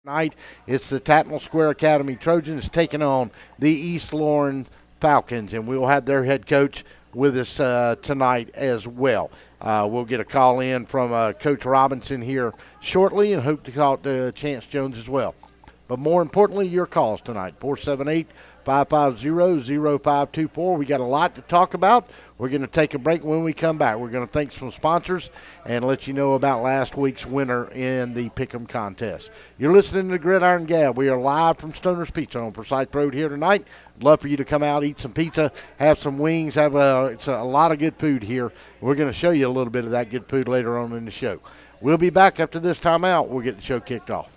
Tonight, it's the Tatnall Square Academy Trojans taking on the East Lawrence Falcons, and we'll have their head coach with us tonight as well. We'll get a call in from Coach Robinson here shortly and hope to talk to Chance Jones as well. But more importantly, your calls tonight, 478-550-0524. We got a lot to talk about. We're going to take a break. When we come back, we're going to thank some sponsors and let you know about last week's winner in the Pick'em contest. You're listening to Gridiron Gab. We are live from Stoner's Pizza on Forsyth Road here tonight. I'd love for you to come out, eat some pizza, have some wings. It's a lot of good food here. We're going to show you a little bit of that good food later on in the show. We'll be back after this timeout. We'll get the show kicked off.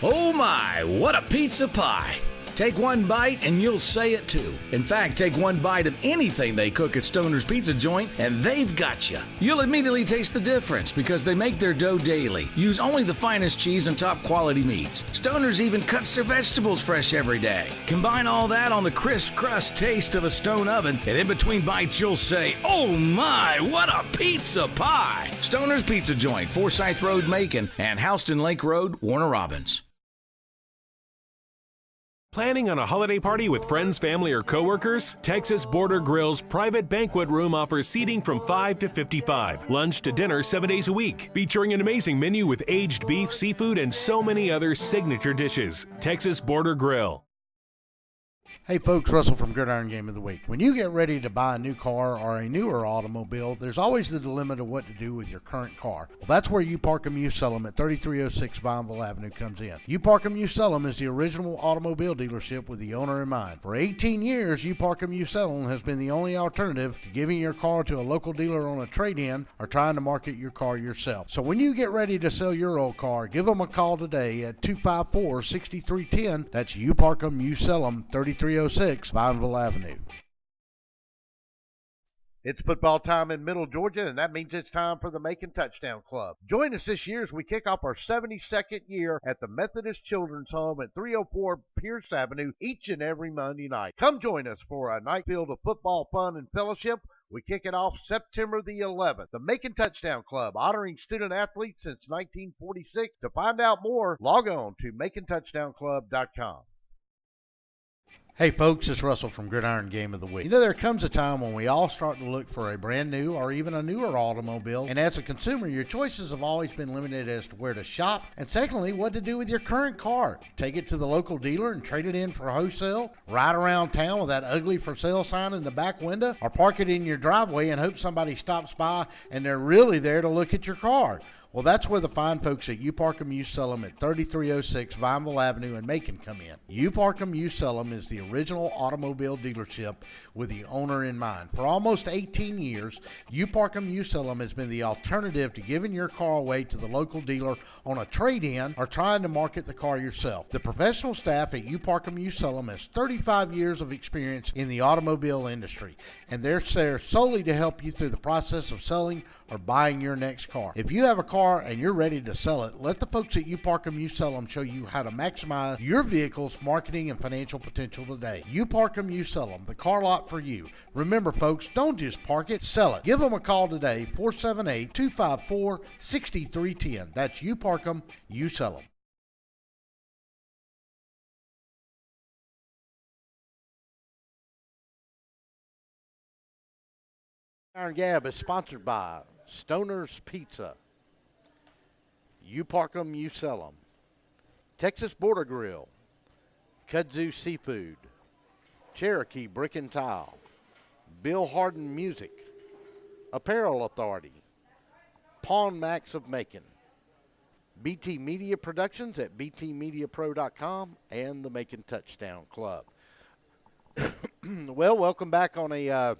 Oh my, what a pizza pie. Take one bite and you'll say it too. In fact, take one bite of anything they cook at Stoner's Pizza Joint and they've got you. You'll immediately taste the difference because they make their dough daily, use only the finest cheese and top quality meats. Stoner's even cuts their vegetables fresh every day. Combine all that on the crisp crust taste of a stone oven, and in between bites you'll say, oh my, what a pizza pie. Stoner's Pizza Joint, Forsyth Road, Macon, and Houston Lake Road, Warner Robins. Planning on a holiday party with friends, family, or coworkers? Texas Border Grill's private banquet room offers seating from 5 to 55. Lunch to dinner 7 days a week. Featuring an amazing menu with aged beef, seafood, and so many other signature dishes. Texas Border Grill. Hey folks, Russell from Gridiron Game of the Week. When you get ready to buy a new car or a newer automobile, there's always the dilemma of what to do with your current car. Well, that's where You Park 'Em, You Sell 'Em at 3306 Vineville Avenue comes in. You Park 'Em, You Sell 'Em is the original automobile dealership with the owner in mind. For 18 years, You Park 'Em, You Sell 'Em has been the only alternative to giving your car to a local dealer on a trade-in or trying to market your car yourself. So when you get ready to sell your old car, give them a call today at 254-6310. That's You Park 'Em, You Sell 'Em, 3306 Vineville Avenue. It's football time in Middle Georgia, and that means it's time for the Macon Touchdown Club. Join us this year as we kick off our 72nd year at the Methodist Children's Home at 304 Pierce Avenue each and every Monday night. Come join us for a night filled of football fun and fellowship. We kick it off September the 11th. The Macon Touchdown Club, honoring student athletes since 1946. To find out more, log on to MaconTouchdownClub.com. Hey folks, it's Russell from Gridiron Game of the Week. You know, there comes a time when we all start to look for a brand new or even a newer automobile, and as a consumer, your choices have always been limited as to where to shop, and secondly, what to do with your current car. Take it to the local dealer and trade it in for wholesale, ride around town with that ugly for sale sign in the back window, or park it in your driveway and hope somebody stops by and they're really there to look at your car. Well, that's where the fine folks at You Park 'Em, You Sell 'Em at 3306 Vineville Avenue in Macon come in. You Park 'Em, You Sell 'Em is the original automobile dealership with the owner in mind. For almost 18 years, You Park 'Em, You Sell 'Em has been the alternative to giving your car away to the local dealer on a trade-in or trying to market the car yourself. The professional staff at You Park 'Em, You Sell 'Em has 35 years of experience in the automobile industry, and they're there solely to help you through the process of selling or buying your next car. If you have a car and you're ready to sell it, let the folks at You Park 'Em, You Sell 'Em show you how to maximize your vehicle's marketing and financial potential today. You Park 'Em, You Sell 'Em, the car lot for you. Remember folks, don't just park it, sell it. Give them a call today, 478-254-6310. That's You Park 'Em, You Sell 'Em. Iron Gab is sponsored by Stoner's Pizza, You Park 'Em, You Sell 'Em, Texas Border Grill, Kudzu Seafood, Cherokee Brick and Tile, Bill Harden Music, Apparel Authority, Pawn Max of Macon, BT Media Productions at btmediapro.com, and the Macon Touchdown Club. Well, welcome back on a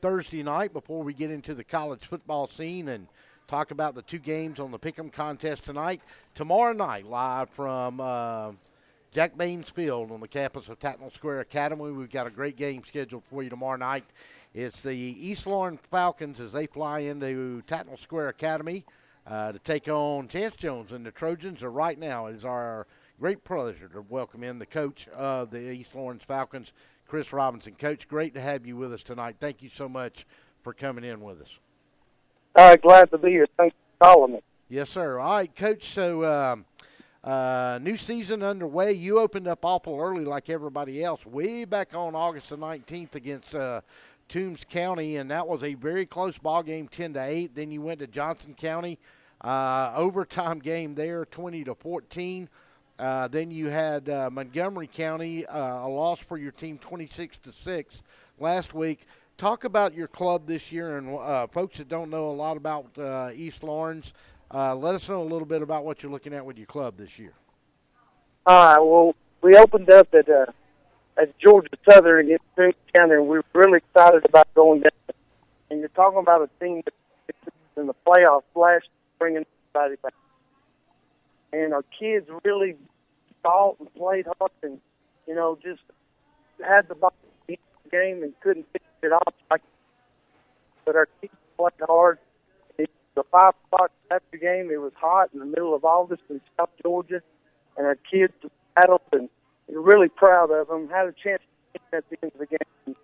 Thursday night before we get into the college football scene and talk about the two games on the Pick'em contest tonight. Tomorrow night, live from Jack Baines Field on the campus of Tatnall Square Academy. We've got a great game scheduled for you tomorrow night. It's the East Lawrence Falcons as they fly into Tatnall Square Academy to take on Chance Jones and the Trojans. And right now, it is our great pleasure to welcome in the coach of the East Lawrence Falcons, Chris Robinson. Coach, great to have you with us tonight. Thank you so much for coming in with us. Glad to be here. Thanks for calling me. Yes, sir. All right, Coach. So, new season underway. You opened up awful early, like everybody else, way back on August the 19th against Toombs County, and that was a very close ball game, 10-8. Then you went to Johnson County, overtime game there, 20-14. Then you had Montgomery County, a loss for your team, 26-6 last week. Talk about your club this year, and folks that don't know a lot about East Lawrence, let us know a little bit about what you're looking at with your club this year. All right. Well, we opened up at Georgia Southern against Toombs County, and we were really excited about going down. And you're talking about a team that's in the playoffs last year, bringing everybody back. And our kids really fought and played hard, and just had the ball in the game and couldn't finish it off. But our kids played hard. It was a 5 o'clock after game. It was hot in the middle of August in South Georgia, and our kids battled, and we're really proud of them. Had a chance to win at the end of the game.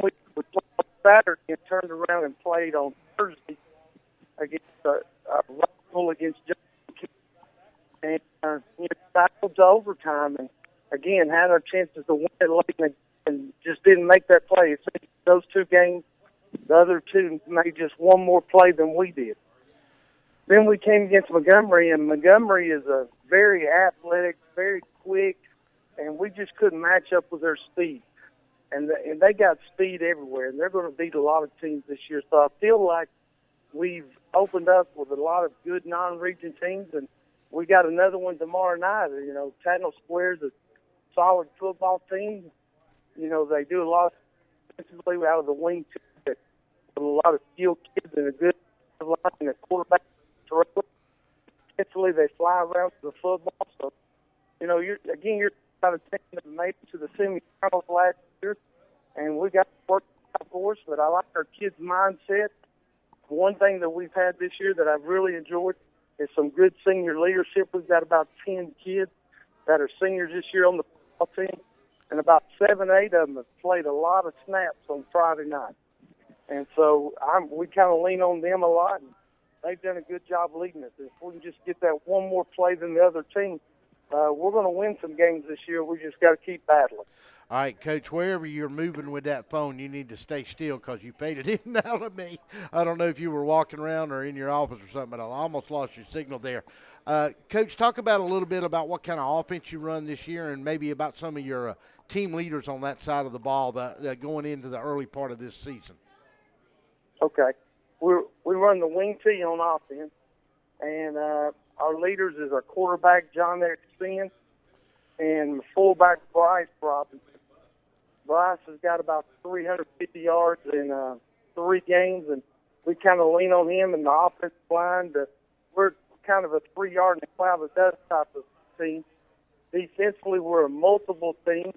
We played on Saturday and turned around and played on Thursday against rival against Johnson, and battled to overtime, and again had our chances to win it late and just didn't make that play. It seems those two games, the other two made just one more play than we did. Then we came against Montgomery, and Montgomery is a very athletic, very quick, and we just couldn't match up with their speed. And they got speed everywhere, and they're going to beat a lot of teams this year. So I feel like we've opened up with a lot of good non-region teams, and we got another one tomorrow night. Tatnall Square's a solid football team. They do a lot defensively out of the wing, too, with a lot of skilled kids and a good line and a quarterback. Defensively, they fly around to the football. So, you're about a team that made it to the semifinals last year, and we got to work out for us. But I like our kids' mindset. One thing that we've had this year that I've really enjoyed is some good senior leadership. We've got about 10 kids that are seniors this year on the football team, and about 7, 8 of them have played a lot of snaps on Friday night. And so we kind of lean on them a lot, and they've done a good job leading us. If we can just get that one more play than the other team, we're going to win some games this year. We just got to keep battling. All right, Coach, wherever you're moving with that phone, you need to stay still because you faded in and out of me. I don't know if you were walking around or in your office or something, but I almost lost your signal there. Coach, talk about a little bit about what kind of offense you run this year and maybe about some of your team leaders on that side of the ball that going into the early part of this season. Okay. We run the wing T on offense, and our leaders is our quarterback, John Eric Sin, and fullback, Bryce Robinson. Bryce has got about 350 yards in 3 games, and we kind of lean on him in the offensive line. We're kind of a 3-yard in the cloud of dust type of team. Defensively, we're a multiple team,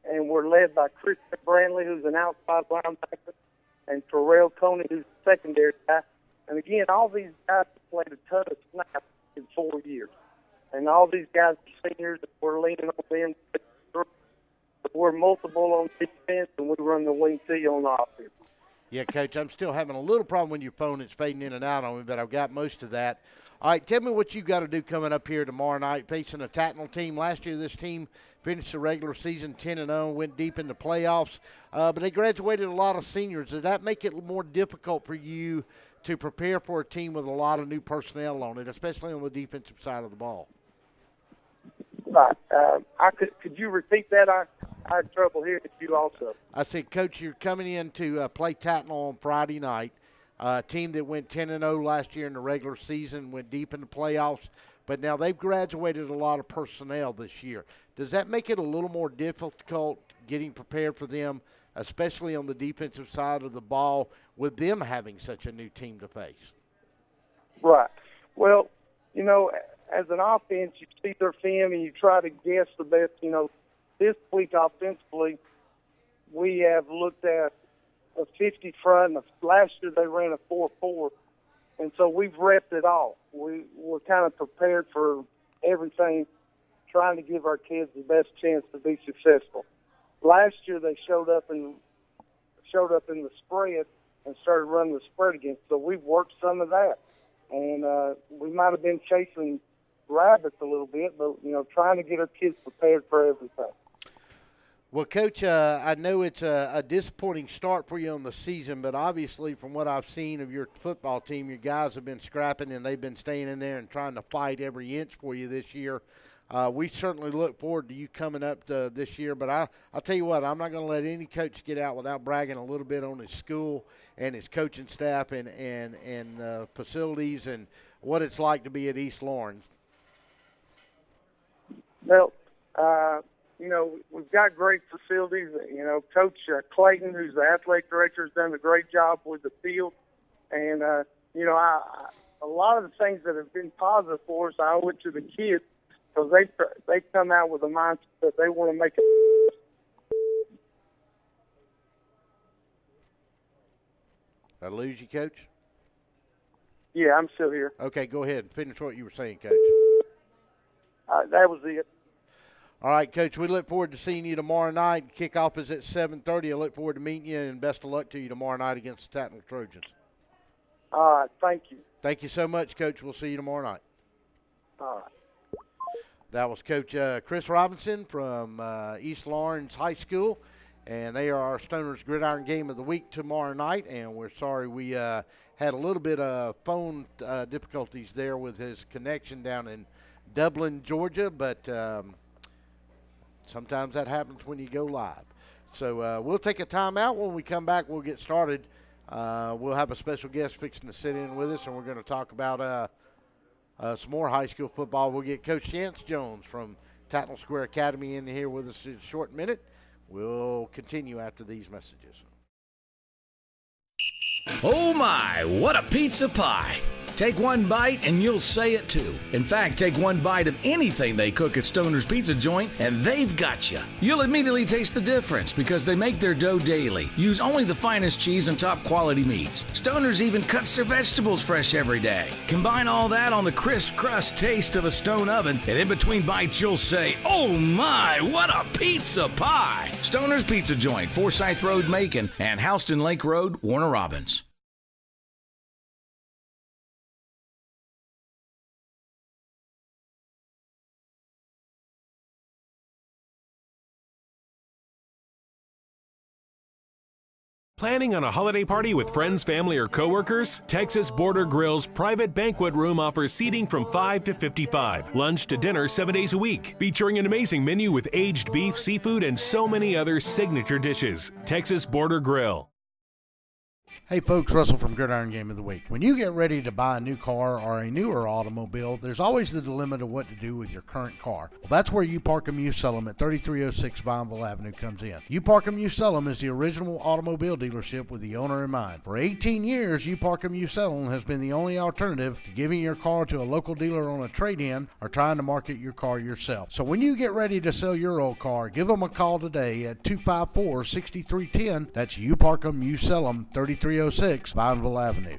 and we're led by Chris Brandley, who's an outside linebacker, and Terrell Coney, who's a secondary guy. And again, all these guys have played a ton of snaps in 4 years. And all these guys are seniors, and we're leaning on them. We're multiple on defense, and we run the wing T on offense. Yeah, Coach, I'm still having a little problem with your phone. It's fading in and out on me, but I've got most of that. All right, tell me what you've got to do coming up here tomorrow night facing a Tatnall team. Last year, this team finished the regular season 10-0, went deep in the playoffs, but they graduated a lot of seniors. Does that make it more difficult for you to prepare for a team with a lot of new personnel on it, especially on the defensive side of the ball? Right. Could you repeat that? I had trouble hearing you also. I said, Coach, you're coming in to play Tatnall on Friday night, a team that went 10-0 last year in the regular season, went deep in the playoffs, but now they've graduated a lot of personnel this year. Does that make it a little more difficult getting prepared for them, especially on the defensive side of the ball, with them having such a new team to face? Right. Well, as an offense, you see their film and you try to guess the best. This week offensively, we have looked at a 50 front. Last year they ran a 4-4, and so we've repped it all. We're kind of prepared for everything, trying to give our kids the best chance to be successful. Last year they showed up in the spread and started running the spread again, so we've worked some of that. and we might have been chasing rabbits a little bit, but, trying to get our kids prepared for everything. Well, Coach, I know it's a disappointing start for you on the season, but obviously from what I've seen of your football team, your guys have been scrapping and they've been staying in there and trying to fight every inch for you this year. We certainly look forward to you coming up this year, but I'll tell you what, I'm not going to let any coach get out without bragging a little bit on his school and his coaching staff and facilities and what it's like to be at East Lawrence. Well, we've got great facilities. Coach Clayton, who's the athletic director, has done a great job with the field. And, a lot of the things that have been positive for us, I owe it to the kids because they come out with a mindset that they want to make it. Did I lose you, Coach? Yeah, I'm still here. Okay, go ahead and finish what you were saying, Coach. That was it. All right, Coach, we look forward to seeing you tomorrow night. Kickoff is at 7:30. I look forward to meeting you, and best of luck to you tomorrow night against the Tattnall Trojans. All right, thank you. Thank you so much, Coach. We'll see you tomorrow night. All right. That was Coach Chris Robinson from East Lawrence High School, and they are our Stoner's Gridiron Game of the Week tomorrow night, and we're sorry we had a little bit of phone difficulties there with his connection down in Dublin, Georgia, but sometimes that happens when you go live. So we'll take a timeout. When we come back, we'll get started. We'll have a special guest fixing to sit in with us, and we're going to talk about some more high school football. We'll get Coach Chance Jones from Tattnall Square Academy in here with us in a short minute. We'll continue after these messages. Oh my, what a pizza pie! Take one bite and you'll say it too. In fact, take one bite of anything they cook at Stoner's Pizza Joint and they've got you. You'll immediately taste the difference because they make their dough daily. Use only the finest cheese and top quality meats. Stoner's even cuts their vegetables fresh every day. Combine all that on the crisp crust taste of a stone oven, and in between bites you'll say, oh my, what a pizza pie! Stoner's Pizza Joint, Forsyth Road, Macon, and Houston Lake Road, Warner Robins. Planning on a holiday party with friends, family, or coworkers? Texas Border Grill's private banquet room offers seating from 5 to 55. Lunch to dinner 7 days a week. Featuring an amazing menu with aged beef, seafood, and so many other signature dishes. Texas Border Grill. Hey folks, Russell from Gridiron Game of the Week. When you get ready to buy a new car or a newer automobile, there's always the dilemma of what to do with your current car. Well, that's where You Park 'Em, You Sell 'Em at 3306 Vineville Avenue comes in. You Park 'Em, You Sell 'Em is the original automobile dealership with the owner in mind. For 18 years, You Park 'Em, You Sell 'Em has been the only alternative to giving your car to a local dealer on a trade-in or trying to market your car yourself. So when you get ready to sell your old car, give them a call today at 254-6310. That's You Park 'Em, You Sell 'Em, 3306 Vineville Avenue.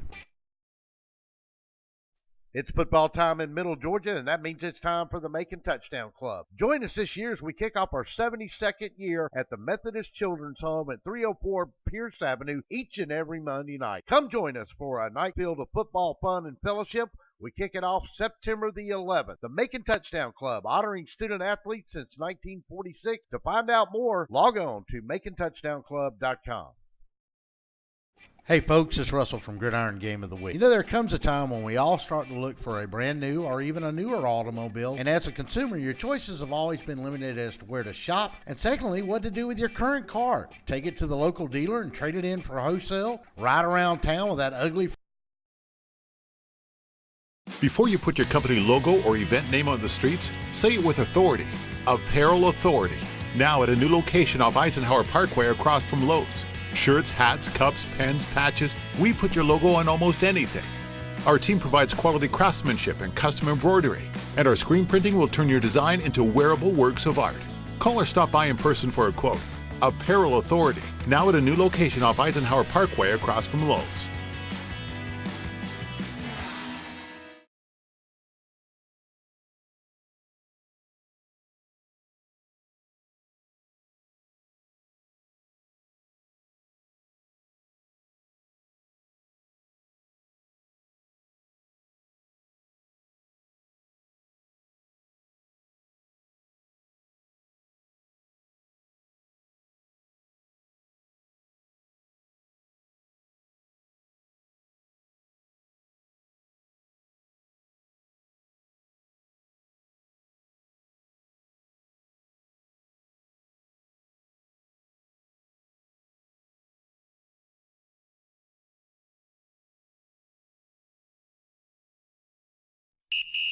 It's football time in Middle Georgia, and that means it's time for the Macon Touchdown Club. Join us this year as we kick off our 72nd year at the Methodist Children's Home at 304 Pierce Avenue each and every Monday night. Come join us for a night filled of football fun and fellowship. We kick it off September the 11th. The Macon Touchdown Club, honoring student athletes since 1946. To find out more, log on to MaconTouchdownClub.com. Hey folks, it's Russell from Gridiron Game of the Week. You know, there comes a time when we all start to look for a brand new or even a newer automobile, and as a consumer, your choices have always been limited as to where to shop, and secondly, what to do with your current car. Take it to the local dealer and trade it in for wholesale, ride around town with that ugly... Before you put your company logo or event name on the streets, say it with authority. Apparel Authority. Now at a new location off Eisenhower Parkway across from Lowe's. Shirts, hats, cups, pens, patches, we put your logo on almost anything. Our team provides quality craftsmanship and custom embroidery, and our screen printing will turn your design into wearable works of art. Call or stop by in person for a quote. Apparel Authority, now at a new location off Eisenhower Parkway across from Lowe's.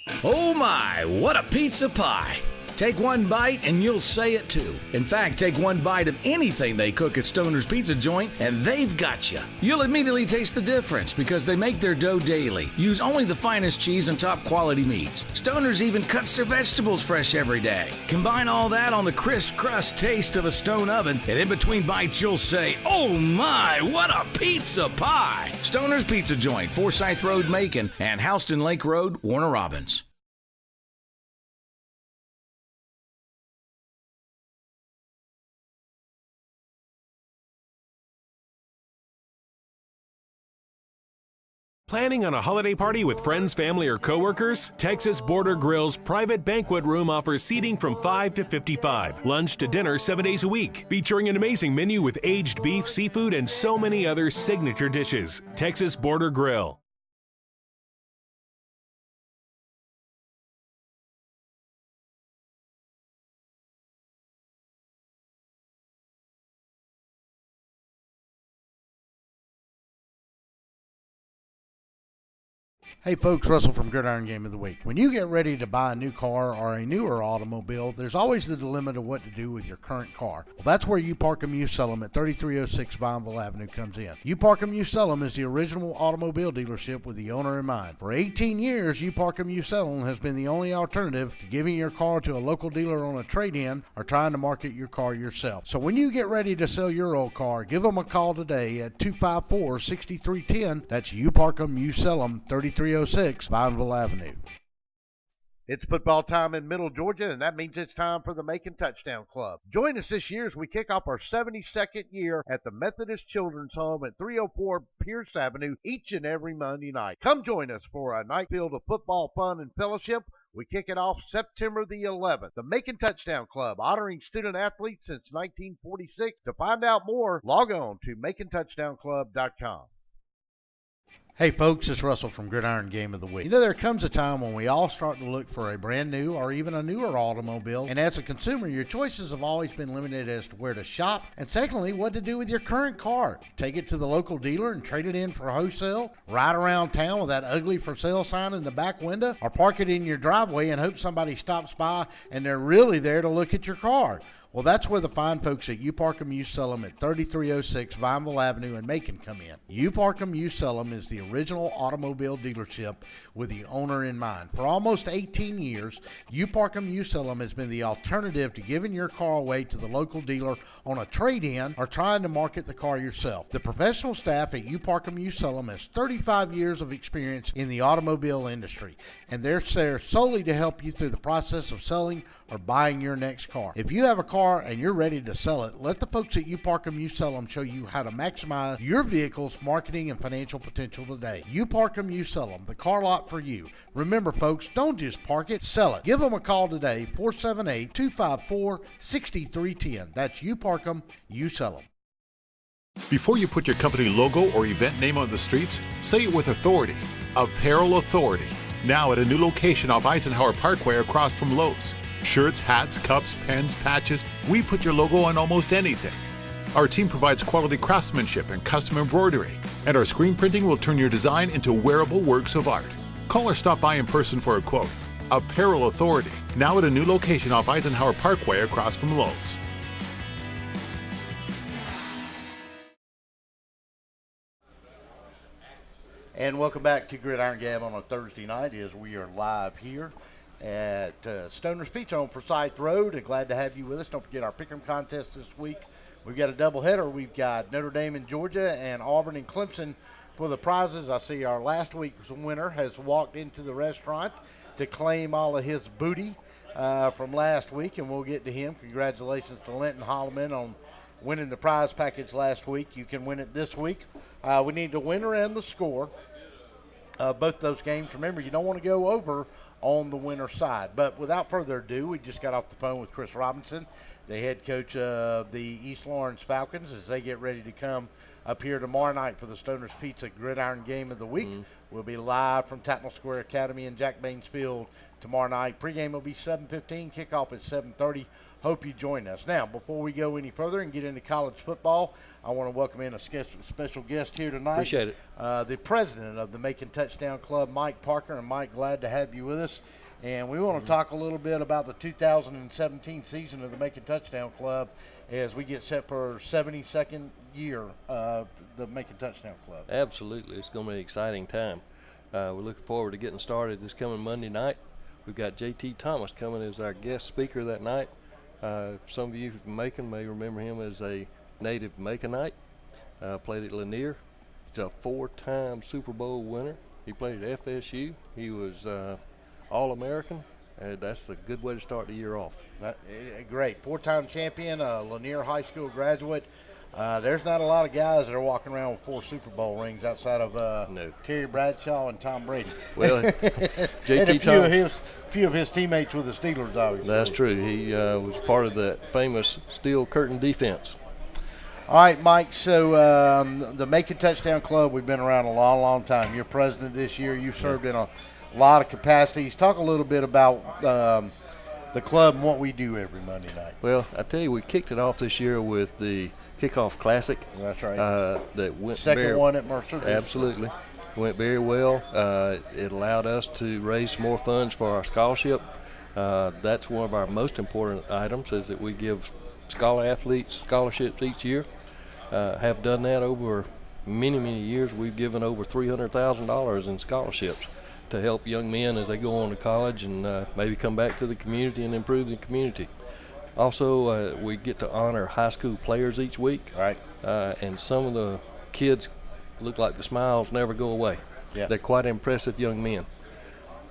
Oh my, what a pizza pie! Take one bite and you'll say it too. In fact, take one bite of anything they cook at Stoner's Pizza Joint and they've got you. You'll immediately taste the difference because they make their dough daily, use only the finest cheese and top quality meats. Stoner's even cuts their vegetables fresh every day. Combine all that on the crisp crust taste of a stone oven, and in between bites you'll say, oh my, what a pizza pie! Stoner's Pizza Joint, Forsyth Road, Macon, and Houston Lake Road, Warner Robins. Planning on a holiday party with friends, family, or coworkers? Texas Border Grill's private banquet room offers seating from 5 to 55. Lunch to dinner 7 days a week. Featuring an amazing menu with aged beef, seafood, and so many other signature dishes. Texas Border Grill. Hey folks, Russell from Gridiron Game of the Week. When you get ready to buy a new car or a newer automobile, there's always the dilemma to what to do with your current car. Well, that's where You Park 'Em, You Sell 'Em at 3306 Vineville Avenue comes in. You Park 'Em, You Sell 'Em is the original automobile dealership with the owner in mind. For 18 years, You Park 'Em, You Sell 'Em has been the only alternative to giving your car to a local dealer on a trade-in or trying to market your car yourself. So when you get ready to sell your old car, give them a call today at 254-6310. That's You Park 'Em, You Sell 'Em, 3306 Vineville Avenue. It's football time in Middle Georgia, and that means it's time for the Macon Touchdown Club. Join us this year as we kick off our 72nd year at the Methodist Children's Home at 304 Pierce Avenue each and every Monday night. Come join us for a night filled of football fun and fellowship. We kick it off September the 11th. The Macon Touchdown Club, honoring student athletes since 1946. To find out more, log on to MaconTouchdownClub.com. Hey folks, it's Russell from Gridiron Game of the Week. You know, there comes a time when we all start to look for a brand new or even a newer automobile, and as a consumer, your choices have always been limited as to where to shop, and secondly, what to do with your current car. Take it to the local dealer and trade it in for wholesale, ride around town with that ugly for sale sign in the back window, or park it in your driveway and hope somebody stops by and they're really there to look at your car. Well, that's where the fine folks at You Park 'Em, You Sell 'Em at 3306 Vineville Avenue in Macon come in. You Park 'Em, You Sell 'Em is the original automobile dealership with the owner in mind. For almost 18 years, You Park 'Em, You Sell 'Em has been the alternative to giving your car away to the local dealer on a trade-in or trying to market the car yourself. The professional staff at You Park 'Em, You Sell 'Em has 35 years of experience in the automobile industry, and they're there solely to help you through the process of selling or buying your next car. If you have a car and you're ready to sell it, let the folks at You Park 'Em, You Sell 'Em show you how to maximize your vehicle's marketing and financial potential today. You Park 'Em, You Sell 'Em, the car lot for you. Remember folks, don't just park it, sell it. Give them a call today, 478-254-6310. That's You Park 'Em, You Sell 'Em. Before you put your company logo or event name on the streets, say it with authority. Apparel Authority. Now at a new location off Eisenhower Parkway across from Lowe's. Shirts, hats, cups, pens, patches, we put your logo on almost anything. Our team provides quality craftsmanship and custom embroidery, and our screen printing will turn your design into wearable works of art. Call or stop by in person for a quote. Apparel Authority, now at a new location off Eisenhower Parkway across from Lowe's. And welcome back to Gridiron Gab on a Thursday night as we are live here at Stoner's Pizza on Forsyth Road, and glad to have you with us. Don't forget our Pick'em contest this week. We've got a doubleheader. We've got Notre Dame in Georgia and Auburn and Clemson for the prizes. I see our last week's winner has walked into the restaurant to claim all of his booty from last week, and we'll get to him. Congratulations to Linton Holloman on winning the prize package last week. You can win it this week. We need the winner and the score. Both those games. Remember, you don't want to go over on the winner's side. But without further ado, we just got off the phone with Chris Robinson, the head coach of the East Lawrence Falcons, as they get ready to come up here tomorrow night for the Stoner's Pizza Gridiron Game of the Week. We'll be live from Tatnall Square Academy in Jack Baines Field tomorrow night. Pregame will be 7:15, kickoff at 7:30. Hope you join us. Now, before we go any further and get into college football, I want to welcome in a special guest here tonight. Appreciate it. The president of the Macon Touchdown Club, Mike Parker. And Mike, glad to have you with us. And we want to talk a little bit about the 2017 season of the Macon Touchdown Club as we get set for our 72nd year of the Macon Touchdown Club. Absolutely. It's going to be an exciting time. We're looking forward to getting started this coming Monday night. We've got J.T. Thomas coming as our guest speaker that night. Some of you from Macon may remember him as a native Maconite. Played at Lanier. He's a 4-time Super Bowl winner. He played at FSU. He was All-American. That's a good way to start the year off. Great. 4-time champion, Lanier High School graduate. There's not a lot of guys that are walking around with 4 Super Bowl rings outside of No. Terry Bradshaw and Tom Brady. Well, J.T. and a few of his teammates with the Steelers, obviously. That's true. He was part of that famous steel curtain defense. All right, Mike, so the Macon Touchdown Club, we've been around a long, long time. You're president this year. You've served in a lot of capacities. Talk a little bit about the club and what we do every Monday night. Well, I tell you, we kicked it off this year with the Kickoff Classic. That's right. That went Second one at Mercer. Absolutely. Went very well. It allowed us to raise more funds for our scholarship. That's one of our most important items, is that we give scholar athletes scholarships each year. Have done that over many, many years. We've given over $300,000 in scholarships to help young men as they go on to college and maybe come back to the community and improve the community. Also, we get to honor high school players each week. Right. And some of the kids look like the smiles never go away. Yeah. They're quite impressive young men.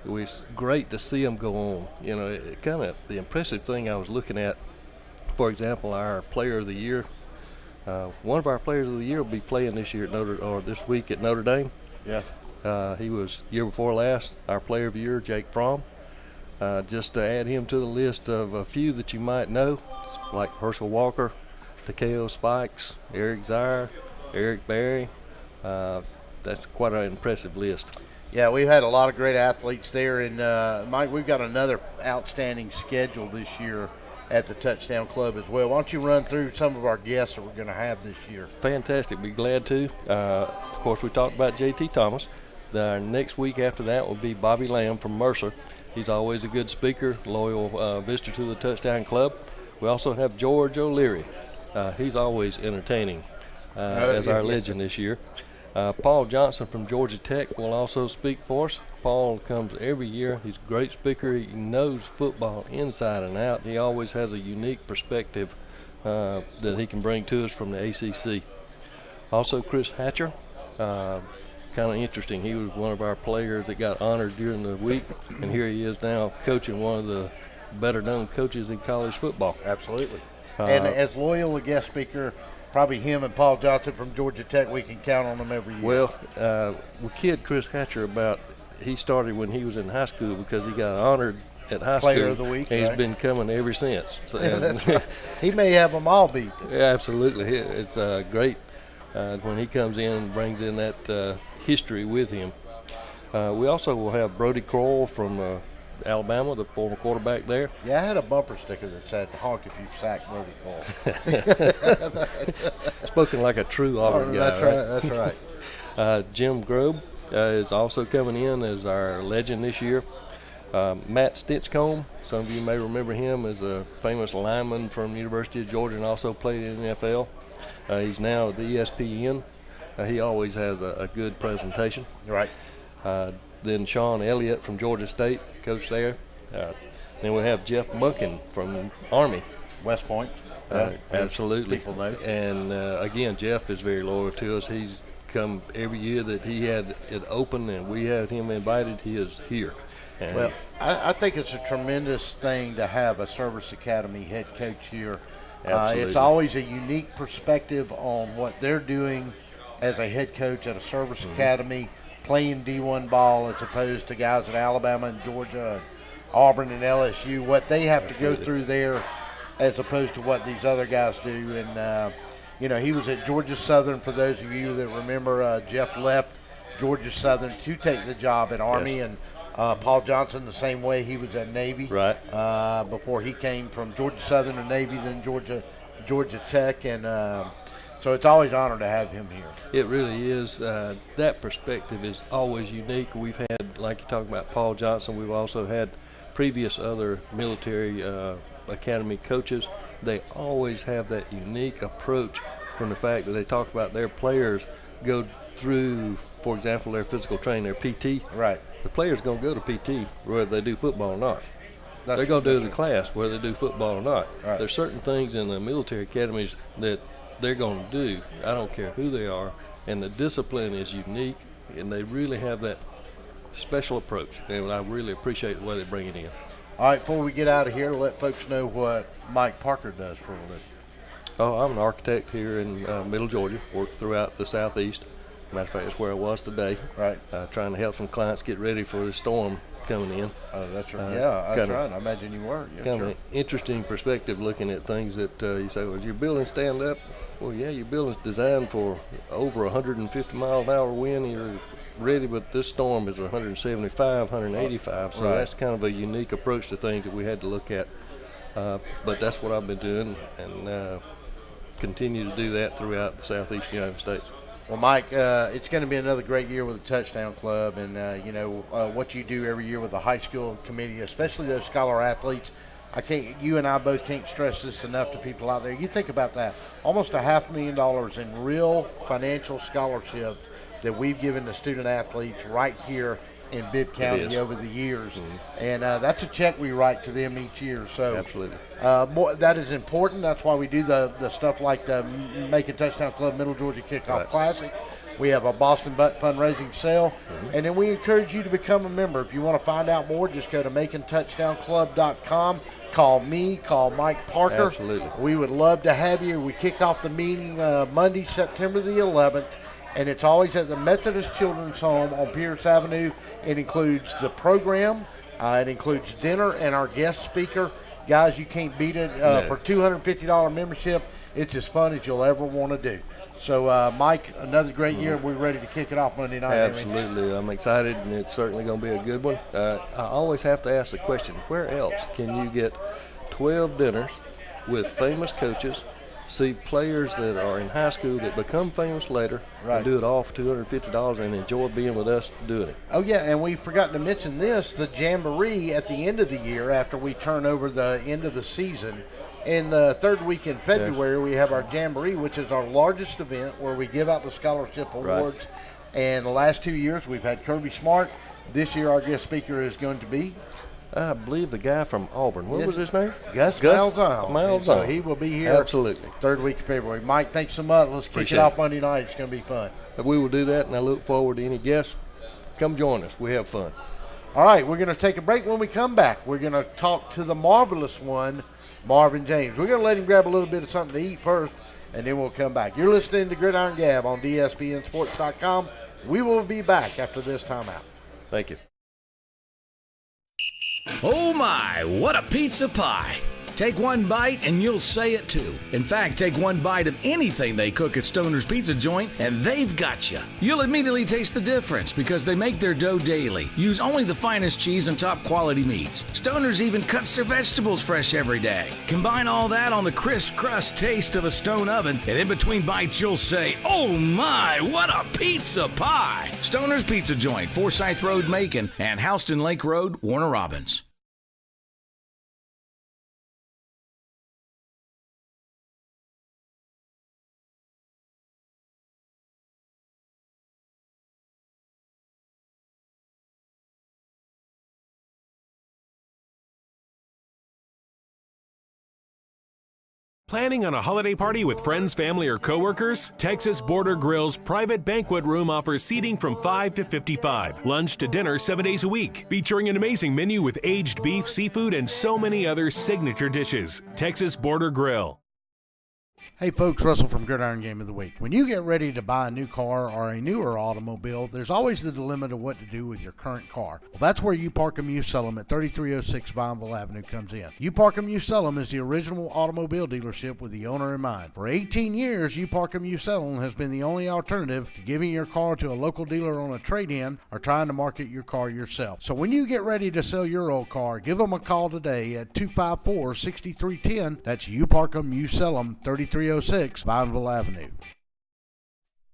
It was great to see them go on. You know, the impressive thing I was looking at, for example, our player of the year. One of our players of the year will be playing this year at this week at Notre Dame. Yeah. He was year before last our player of the year, Jake Fromm. Just to add him to the list of a few that you might know, like Herschel Walker, Takeo Spikes, Eric Zire, Eric Berry. That's quite an impressive list. Yeah, we've had a lot of great athletes there, and Mike, we've got another outstanding schedule this year at the Touchdown Club as well. Why don't you run through some of our guests that we're going to have this year? Fantastic. Be glad to. Of course, we talked about J.T. Thomas. The next week after that will be Bobby Lamb from Mercer. He's always a good speaker, loyal visitor to the Touchdown Club. We also have George O'Leary. He's always entertaining as our legend this year. Paul Johnson from Georgia Tech will also speak for us. Paul comes every year. He's a great speaker. He knows football inside and out. He always has a unique perspective that he can bring to us from the ACC. Also, Chris Hatcher. Kind of interesting. He was one of our players that got honored during the week, and here he is now coaching one of the better-known coaches in college football. Absolutely. And as loyal a guest speaker, probably him and Paul Johnson from Georgia Tech, we can count on them every year. Well, we kid Chris Hatcher about he started when he was in high school because he got honored at high Player school. of the week, and right? He's been coming ever since. So, That's right. He may have them all beat. Yeah, absolutely. It's great when he comes in and brings in that history with him. We also will have Brody Kroll from Alabama, the former quarterback there. Yeah, I had a bumper sticker that said, "Honk if you sack Brody Kroll." Spoken like a true Auburn guy. That's right. That's right. Jim Grobe is also coming in as our legend this year. Matt Stinchcomb, some of you may remember him as a famous lineman from the University of Georgia and also played in the NFL. He's now at the ESPN. He always has a good presentation. Right. Then Sean Elliott from Georgia State, coach there. Then we have Jeff Buckin from Army. West Point. Absolutely. People know. And again, Jeff is very loyal to us. He's come every year that he had it open and we had him invited. He is here. And well, I think it's a tremendous thing to have a Service Academy head coach here. It's always a unique perspective on what they're doing as a head coach at a Service Academy, playing D1 ball as opposed to guys at Alabama and Georgia and Auburn and LSU, what they have to go through there as opposed to what these other guys do. And, he was at Georgia Southern, for those of you that remember. Jeff left Georgia Southern to take the job at Army, and Paul Johnson, the same way. He was at Navy. Right. Before he came from Georgia Southern to Navy, then Georgia Tech, and so it's always an honor to have him here. It really is. That perspective is always unique. We've had, like you talk about Paul Johnson, we've also had previous other military academy coaches. They always have that unique approach from the fact that they talk about their players go through, for example, their physical training, their PT. Right. The player's going to go to PT whether they do football or not. They're going to do the class whether they do football or not. Right. There's certain things in the military academies that they're going to do. I don't care who they are, and the discipline is unique, and they really have that special approach, and I really appreciate the way they bring it in. All right, before we get out of here, let folks know what Mike Parker does for a living. Oh, I'm an architect here in Middle Georgia, work throughout the southeast. Matter of fact, that's where I was today. Right. Trying to help some clients get ready for the storm coming in. Oh, that's right. Yeah, that's right. I imagine you were. Yeah, kind sure. of an interesting perspective looking at things that you say, well, is your building stand up? Well, yeah, your building's designed for over 150 mile an hour wind. You're ready, but this storm is 175, 185. So Right. that's kind of a unique approach to things that we had to look at. But that's what I've been doing, and continue to do that throughout the southeast United States. Well, Mike, it's going to be another great year with the Touchdown Club, and what you do every year with the high school committee, especially those scholar athletes. You and I both can't stress this enough to people out there. You think about that, almost $500,000 in real financial scholarship that we've given to student athletes right here in Bibb County over the years, and that's a check we write to them each year. So absolutely, that is important. That's why we do the stuff like the Macon Touchdown Club Middle Georgia Kickoff Classic. We have a Boston Butt fundraising sale, and then we encourage you to become a member. If you want to find out more, just go to MaconTouchdownClub.com. Call me, call Mike Parker. Absolutely. We would love to have you. We kick off the meeting Monday, September the 11th. And it's always at the Methodist Children's Home on Pierce Avenue. It includes the program, it includes dinner, and our guest speaker. Guys, you can't beat it. For $250 membership, it's as fun as you'll ever want to do. So, Mike, another great year. We're ready to kick it off Monday night. Absolutely. I'm excited, and it's certainly going to be a good one. I always have to ask the question, where else can you get 12 dinners with famous coaches, see players that are in high school that become famous later, and do it all for $250 and enjoy being with us doing it? Oh, yeah, and we forgot to mention this, the Jamboree at the end of the year after we turn over the end of the season. In the third week in February, we have our Jamboree, which is our largest event where we give out the scholarship awards. Right. And the last 2 years, we've had Kirby Smart. This year, our guest speaker is going to be? I believe the guy from Auburn. What was his name? Gus Malzahn. So he will be here. Absolutely. Third week of February. Mike, thanks so much. Let's kick it off Monday night. It's going to be fun. We will do that, and I look forward to any guests. Come join us. We have fun. All right, we're going to take a break. When we come back, we're going to talk to the marvelous one, Marvin James. We're going to let him grab a little bit of something to eat first, and then we'll come back. You're listening to Gridiron Gab on DSPNsports.com. We will be back after this timeout. Thank you. Oh my, what a pizza pie! Take one bite and you'll say it too. In fact, take one bite of anything they cook at Stoner's Pizza Joint and they've got you. You'll immediately taste the difference because they make their dough daily, use only the finest cheese and top quality meats. Stoner's even cuts their vegetables fresh every day. Combine all that on the crisp crust taste of a stone oven, and in between bites you'll say, oh my, what a pizza pie! Stoner's Pizza Joint, Forsyth Road, Macon, and Houston Lake Road, Warner Robins. Planning on a holiday party with friends, family, or coworkers? Texas Border Grill's private banquet room offers seating from 5 to 55. Lunch to dinner 7 days a week. Featuring an amazing menu with aged beef, seafood, and so many other signature dishes. Texas Border Grill. Hey folks, Russell from Gridiron Game of the Week. When you get ready to buy a new car or a newer automobile, there's always the dilemma of what to do with your current car. Well, that's where You Park 'Em, You Sell 'Em at 3306 Vineville Avenue comes in. You Park 'Em, You Sell 'Em is the original automobile dealership with the owner in mind. For 18 years, You Park 'Em, You Sell 'Em has been the only alternative to giving your car to a local dealer on a trade-in or trying to market your car yourself. So when you get ready to sell your old car, give them a call today at 254-6310. That's You Park 'Em, You Sell 'Em, 3306 Vineville Avenue.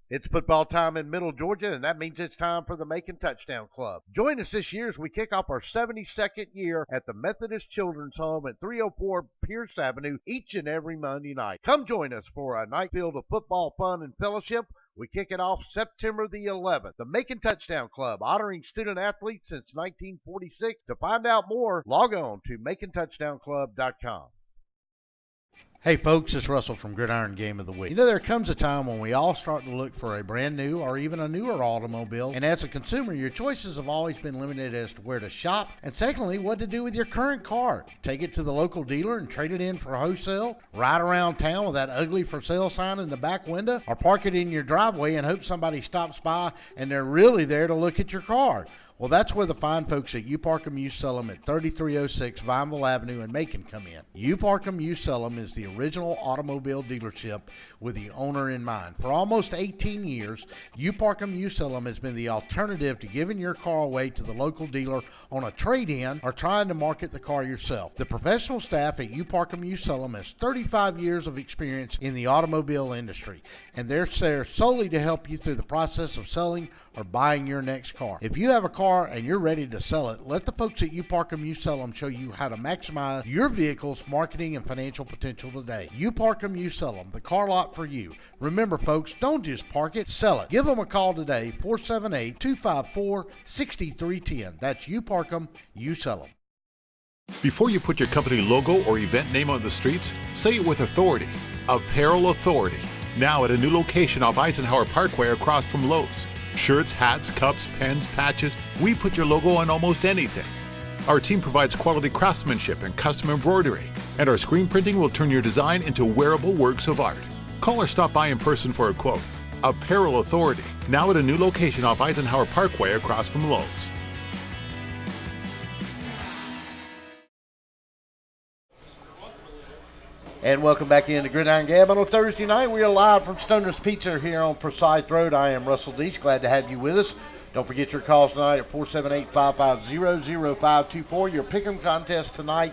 It's football time in Middle Georgia, and that means it's time for the Macon Touchdown Club. Join us this year as we kick off our 72nd year at the Methodist Children's Home at 304 Pierce Avenue each and every Monday night. Come join us for a night filled of football fun and fellowship. We kick it off September the 11th. The Macon Touchdown Club, honoring student athletes since 1946. To find out more, log on to MaconTouchdownClub.com. Hey folks, it's Russell from Gridiron Game of the Week. You know, there comes a time when we all start to look for a brand new or even a newer automobile, and as a consumer, your choices have always been limited as to where to shop, and secondly, what to do with your current car. Take it to the local dealer and trade it in for wholesale, ride around town with that ugly for sale sign in the back window, or park it in your driveway and hope somebody stops by and they're really there to look at your car. Well, that's where the fine folks at You Park 'Em, You Sell 'Em at 3306 Vineville Avenue in Macon come in. You Park 'Em, You Sell 'Em is the original automobile dealership with the owner in mind. For almost 18 years, You Park 'Em, You Sell 'Em has been the alternative to giving your car away to the local dealer on a trade-in or trying to market the car yourself. The professional staff at You Park 'Em, You Sell 'Em has 35 years of experience in the automobile industry, and they're there solely to help you through the process of selling or buying your next car. If you have a car and you're ready to sell it, let the folks at You Park 'Em, You Sell 'Em show you how to maximize your vehicle's marketing and financial potential today. You Park 'Em, You Sell 'Em, the car lot for you. Remember folks, don't just park it, sell it. Give them a call today, 478-254-6310. That's You Park 'Em, You Sell 'Em. Before you put your company logo or event name on the streets, say it with authority. Apparel Authority. Now at a new location off Eisenhower Parkway across from Lowe's. Shirts, hats, cups, pens, patches, we put your logo on almost anything. Our team provides quality craftsmanship and custom embroidery, and our screen printing will turn your design into wearable works of art. Call or stop by in person for a quote. Apparel Authority, now at a new location off Eisenhower Parkway across from Lowe's. And welcome back into Gridiron Gab. On a Thursday night, we are live from Stoner's Pizza here on Forsyth Road. I am Russell Deese. Glad to have you with us. Don't forget your calls tonight at 478-550-0524. Your pick'em contest tonight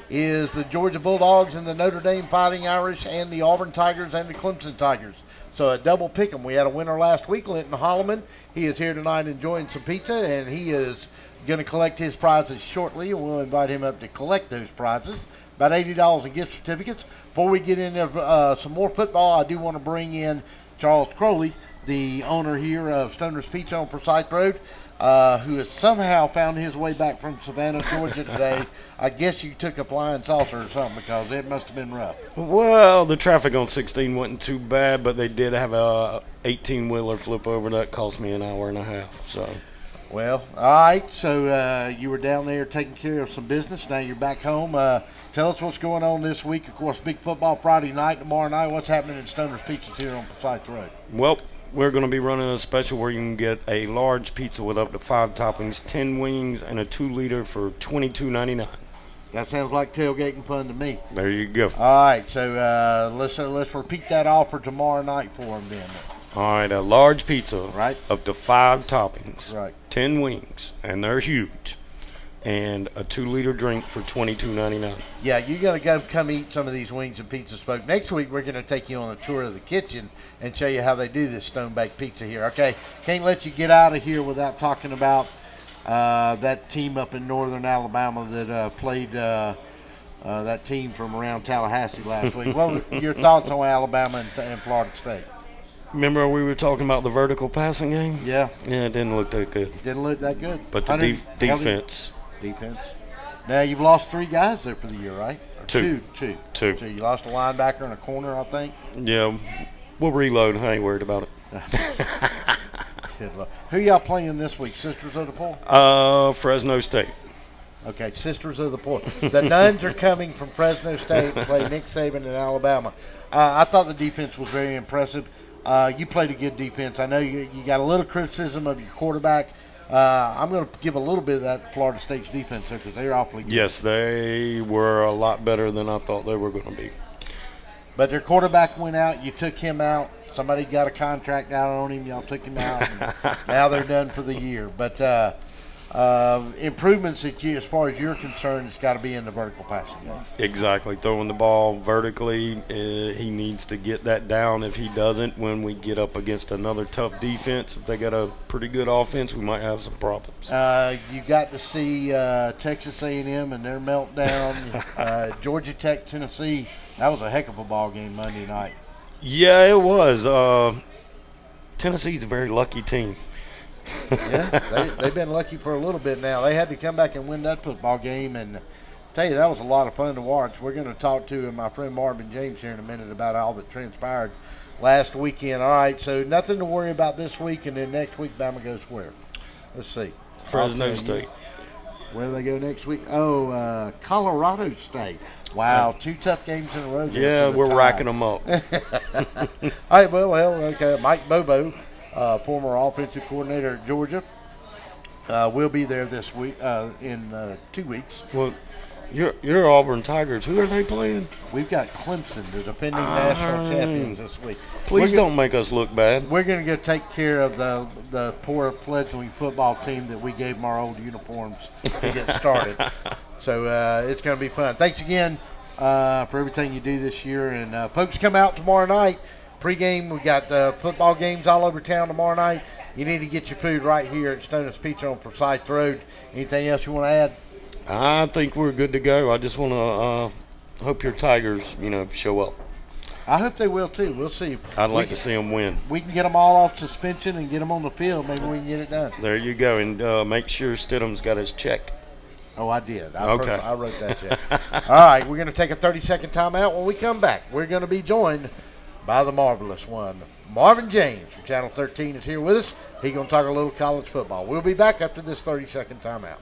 is the Georgia Bulldogs and the Notre Dame Fighting Irish and the Auburn Tigers and the Clemson Tigers. So a double pick'em. We had a winner last week, Linton Holloman. He is here tonight enjoying some pizza, and he is going to collect his prizes shortly. We'll invite him up to collect those prizes. About $80 in gift certificates. Before we get into some more football, I do want to bring in Charles Crowley, the owner here of Stoner's Pizza on Forsyth Road, who has somehow found his way back from Savannah, Georgia today. I guess you took a flying saucer or something because it must have been rough. Well, the traffic on 16 wasn't too bad, but they did have a 18-wheeler flip over that cost me an hour and a half. So. Well, all right, so you were down there taking care of some business. Now you're back home. Tell us what's going on this week. Of course, big football Friday night, tomorrow night. What's happening in Stoner's Pizza here on Forsyth Road? Well, we're going to be running a special where you can get a large pizza with up to 5 toppings, 10 wings, and a 2-liter for $22.99. That sounds like tailgating fun to me. There you go. All right, so let's repeat that offer tomorrow night for them then. All right, a large pizza, right, up to 5 toppings, right, 10 wings, and they're huge, and a 2-liter drink for $22.99. Yeah, you're going to come eat some of these wings and pizzas, folks. Next week, we're going to take you on a tour of the kitchen and show you how they do this stone-baked pizza here. Okay, can't let you get out of here without talking about that team up in northern Alabama that played that team from around Tallahassee last week. What were your thoughts on Alabama and Florida State? Remember we were talking about the vertical passing game? Yeah. Yeah, it didn't look that good. Didn't look that good. But the defense. Defense. Now, you've lost 3 guys there for the year, right? Or Two. So you lost a linebacker and a corner, I think? Yeah. We'll reload. I ain't worried about it. Good luck. Who y'all playing this week? Sisters of the Poor? Fresno State. Okay, Sisters of the Poor. The Nuns are coming from Fresno State to play Nick Saban in Alabama. I thought the defense was very impressive. You played a good defense. I know you got a little criticism of your quarterback. I'm going to give a little bit of that to Florida State's defense because they're awfully good. Yes, they were a lot better than I thought they were going to be. But their quarterback went out. You took him out. Somebody got a contract out on him. Y'all took him out. And now they're done for the year. But improvements that you, as far as you're concerned, it's got to be in the vertical passing game. Exactly. Throwing the ball vertically, he needs to get that down. If he doesn't, when we get up against another tough defense, if they got a pretty good offense, we might have some problems. You got to see Texas A&M and their meltdown. Georgia Tech, Tennessee. That was a heck of a ball game Monday night. Yeah, it was. Tennessee's a very lucky team. Yeah, they've been lucky for a little bit now. They had to come back and win that football game, and tell you, that was a lot of fun to watch. We're going to talk to my friend Marvin James here in a minute about all that transpired last weekend. All right, so nothing to worry about this week, and then next week Bama goes where? Let's see. Fresno State. Where do they go next week? Oh, Colorado State. Wow, 2 tough games in a row. Yeah, we're racking them up. All right, well, okay. Mike Bobo, former offensive coordinator at Georgia, will be there this week in 2 weeks. Well, you're Auburn Tigers. Who are they playing? We've got Clemson, the defending national champions this week. Please don't make us look bad. We're going to go take care of the poor fledgling football team that we gave them our old uniforms to get started. So it's going to be fun. Thanks again for everything you do this year. And folks, come out tomorrow night. Pre-game, we got football games all over town tomorrow night. You need to get your food right here at Stoner's Pizza on Forsyth Road. Anything else you want to add? I think we're good to go. I just want to hope your Tigers, show up. I hope they will too. We'll see. I'd like to see them win. We can get them all off suspension and get them on the field. Maybe we can get it done. There you go. And make sure Stidham's got his check. Oh, I did. Okay. I wrote that check. All right, we're going to take a 30-second timeout. When we come back, we're going to be joined by the marvelous one. Marvin James from Channel 13 is here with us. He's going to talk a little college football. We'll be back after this 30-second timeout.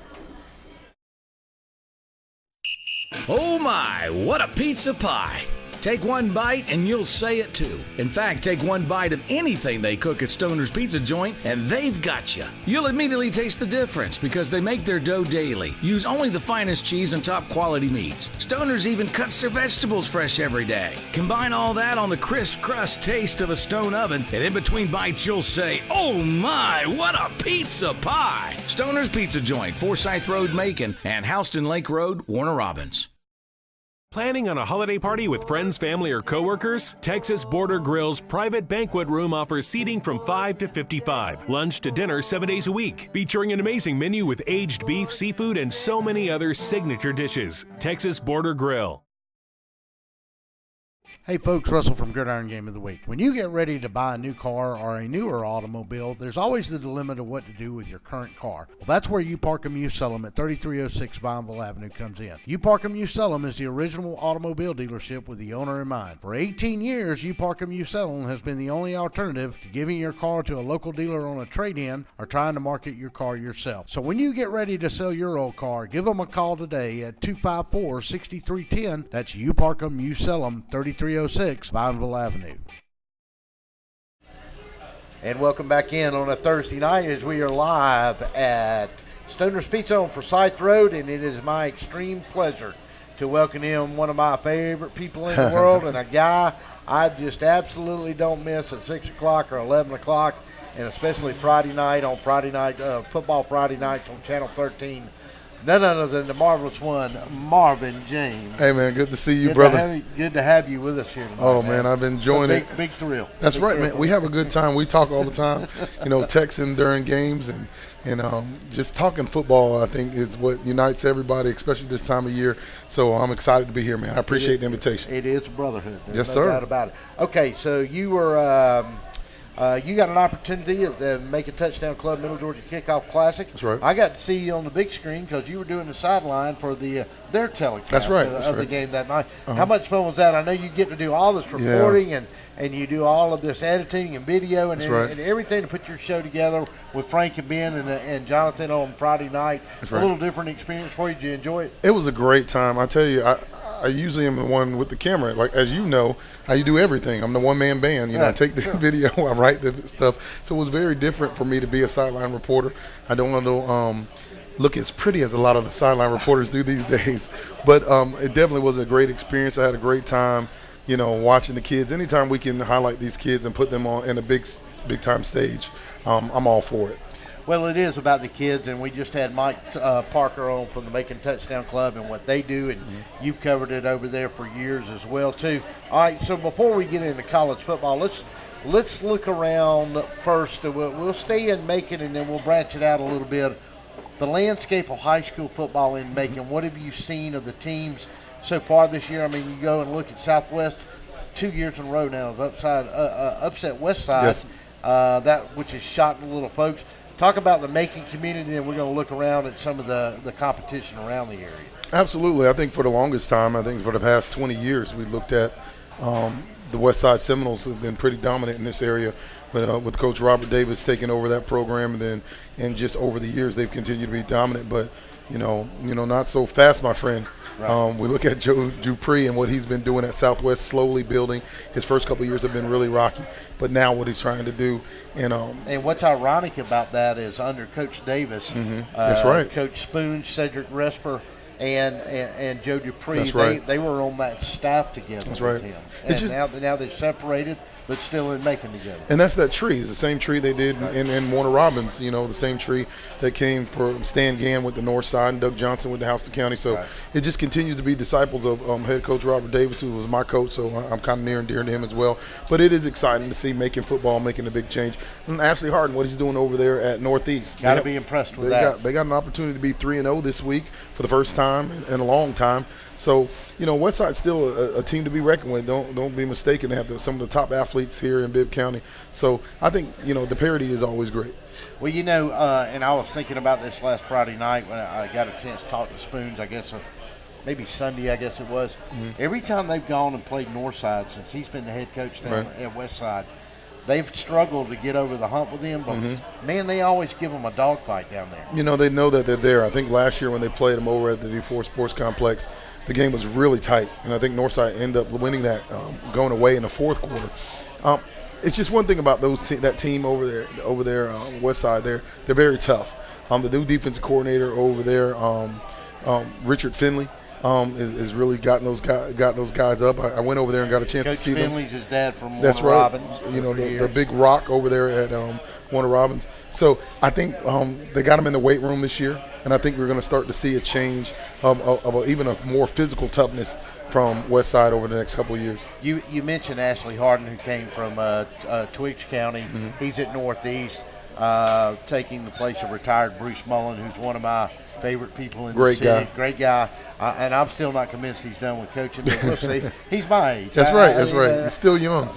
Oh my, what a pizza pie! Take one bite and you'll say it too. In fact, take one bite of anything they cook at Stoner's Pizza Joint and they've got you. You'll immediately taste the difference because they make their dough daily. Use only the finest cheese and top quality meats. Stoner's even cuts their vegetables fresh every day. Combine all that on the crisp crust taste of a stone oven, and in between bites you'll say, oh my, what a pizza pie! Stoner's Pizza Joint, Forsyth Road, Macon, and Houston Lake Road, Warner Robins. Planning on a holiday party with friends, family, or coworkers? Texas Border Grill's private banquet room offers seating from 5 to 55. Lunch to dinner 7 days a week. Featuring an amazing menu with aged beef, seafood, and so many other signature dishes. Texas Border Grill. Hey folks, Russell from Gridiron Game of the Week. When you get ready to buy a new car or a newer automobile, there's always the dilemma to what to do with your current car. Well, that's where You Park 'Em, You Sell 'Em at 3306 Vineville Avenue comes in. You Park 'Em, You Sell 'Em is the original automobile dealership with the owner in mind. For 18 years, You Park 'Em, You Sell 'Em has been the only alternative to giving your car to a local dealer on a trade-in or trying to market your car yourself. So when you get ready to sell your old car, give them a call today at 254-6310. That's You Park 'Em, You Sell 'Em, 3306 Vineville Avenue. And welcome back in on a Thursday night as we are live at Stoner's Pizza on Forsyth Road, and it is my extreme pleasure to welcome in one of my favorite people in the world and a guy I just absolutely don't miss at 6 o'clock or 11 o'clock, and especially Friday night, football Friday nights on Channel 13. None other than the marvelous one, Marvin James. Hey, man, good to see you, brother. Good to have you with us here tonight. Oh, man, I've been enjoying it. Big thrill. That's right, man. We have a good time. We talk all the time, texting during games and just talking football, I think, is what unites everybody, especially this time of year. So I'm excited to be here, man. I appreciate the invitation. It is a brotherhood. There's yes, no sir. doubt about it. Okay, so you were You got an opportunity at the Make a Touchdown Club Middle Georgia Kickoff Classic. That's right. I got to see you on the big screen because you were doing the sideline for their telecast That's right. of the game that night. How much fun was that? I know you get to do all this reporting and you do all of this editing and video and everything to put your show together with Frank and Ben and Jonathan on Friday night. That's a little different experience for you. Did you enjoy it? It was a great time. I tell you, I usually am the one with the camera. Like, as you know, I do everything. I'm the one-man band. You know, I take the video, I write the stuff. So it was very different for me to be a sideline reporter. I don't want to look as pretty as a lot of the sideline reporters do these days. But it definitely was a great experience. I had a great time, you know, watching the kids. Anytime we can highlight these kids and put them on in a big-time stage, I'm all for it. Well, it is about the kids, and we just had Mike Parker on from the Macon Touchdown Club and what they do, and you've covered it over there for years as well, too. All right, so before we get into college football, let's look around first. We'll stay in Macon, and then we'll branch it out a little bit. The landscape of high school football in Macon, what have you seen of the teams so far this year? I mean, you go and look at Southwest 2 years in a row now of upset Westside, that which has shocked the little folks. Talk about the Macon community, and we're going to look around at some of the competition around the area. Absolutely. I think for the longest time, I think for the past 20 years, we looked at the Westside Seminoles have been pretty dominant in this area, with Coach Robert Davis taking over that program, and just over the years they've continued to be dominant. But you know, not so fast, my friend. Right. We look at Joe Dupree and what he's been doing at Southwest, slowly building. His first couple of years have been really rocky, but now what he's trying to do. And what's ironic about that is under Coach Davis, that's right. Coach Spoon, Cedric Resper, and Joe Dupree, that's right. they were on that staff together that's with right. him. And now they're separated, but still in Macon together. And that's that tree. It's the same tree they did in Warner Robins, you know, the same tree that came from Stan Gann with the North Side and Doug Johnson with the Houston County. So it just continues to be disciples of head coach Robert Davis, who was my coach, so I'm kind of near and dear to him as well. But it is exciting to see Macon football making a big change. And Ashley Harden, what he's doing over there at Northeast. Got to be impressed with that. They got an opportunity to be 3-0 this week for the first time in a long time. So, you know, Westside's still a team to be reckoned with. Don't be mistaken. They have some of the top athletes here in Bibb County. So I think, you know, the parity is always great. Well, you know, and I was thinking about this last Friday night when I got a chance to talk to Spoons, I guess, maybe Sunday, I guess it was. Mm-hmm. Every time they've gone and played Northside since he's been the head coach down at Westside, they've struggled to get over the hump with him, but, man, they always give them a dogfight down there. You know, they know that they're there. I think last year when they played them over at the D4 Sports Complex, the game was really tight, and I think Northside ended up winning that, going away in the fourth quarter. It's just one thing about that team over there, Westside. They're very tough. The new defensive coordinator over there, Richard Finley, is really got those guys up. I went over there and got a chance Coach to see them. Finley's his dad from That's Warner right. Robins. You know, the big rock over there at Warner Robins. So I think they got him in the weight room this year, and I think we're going to start to see a change of even a more physical toughness from Westside over the next couple of years. You mentioned Ashley Harden, who came from Twiggs County. Mm-hmm. He's at Northeast, taking the place of retired Bruce Mullen, who's one of my favorite people in the city. Great guy. And I'm still not convinced he's done with coaching, but we'll see. He's my age. That's right. He's still young.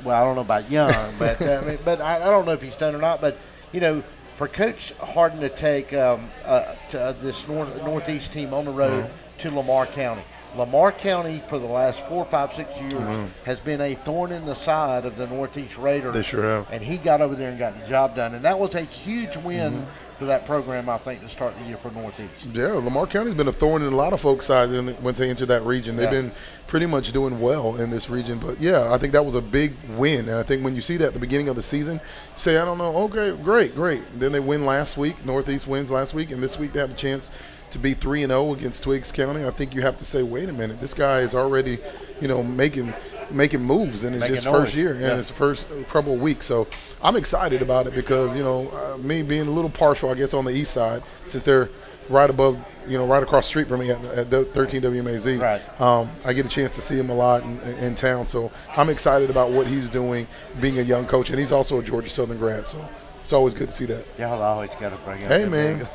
Well, I don't know about young, but I don't know if he's done or not. But, you know, for Coach Harden to take this Northeast team on the road to Lamar County. Lamar County, for the last 4, 5, 6 years, has been a thorn in the side of the Northeast Raiders. They sure have. And he got over there and got the job done. And that was a huge win for that program, I think, to start the year for Northeast. Yeah, Lamar County's been a thorn in a lot of folks' sides once they enter that region. They've been pretty much doing well in this region. But, yeah, I think that was a big win. And I think when you see that at the beginning of the season, you say, I don't know, okay, great. Then they win last week. Northeast wins last week. And this week they have a chance to be 3-0 against Twiggs County. I think you have to say, wait a minute, this guy is already, you know, making moves in his first year and his first couple of weeks. So I'm excited about it because, you know, me being a little partial, I guess, on the east side, since they're right above, you know, right across the street from me at 13 WMAZ. Right. I get a chance to see him a lot in town. So I'm excited about what he's doing, being a young coach, and he's also a Georgia Southern grad. So it's always good to see that. Yeah, I always got to bring up. Hey, man,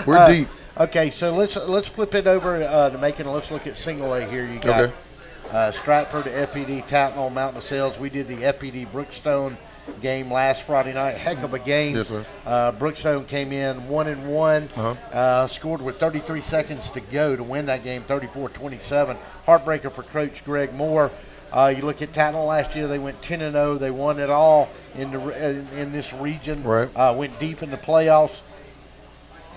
we're deep. Okay, so let's flip it over to Macon. Let's look at single A here. You got Stratford, FPD, Tattnall, Mountain of Sales. We did the FPD Brookstone game last Friday night. Heck of a game. Yes, sir. Brookstone came in 1-1, scored with 33 seconds to go to win that game, 34-27. Heartbreaker for Coach Greg Moore. You look at Tatnall last year; they went 10-0. They won it all in this region. Right. Went deep in the playoffs.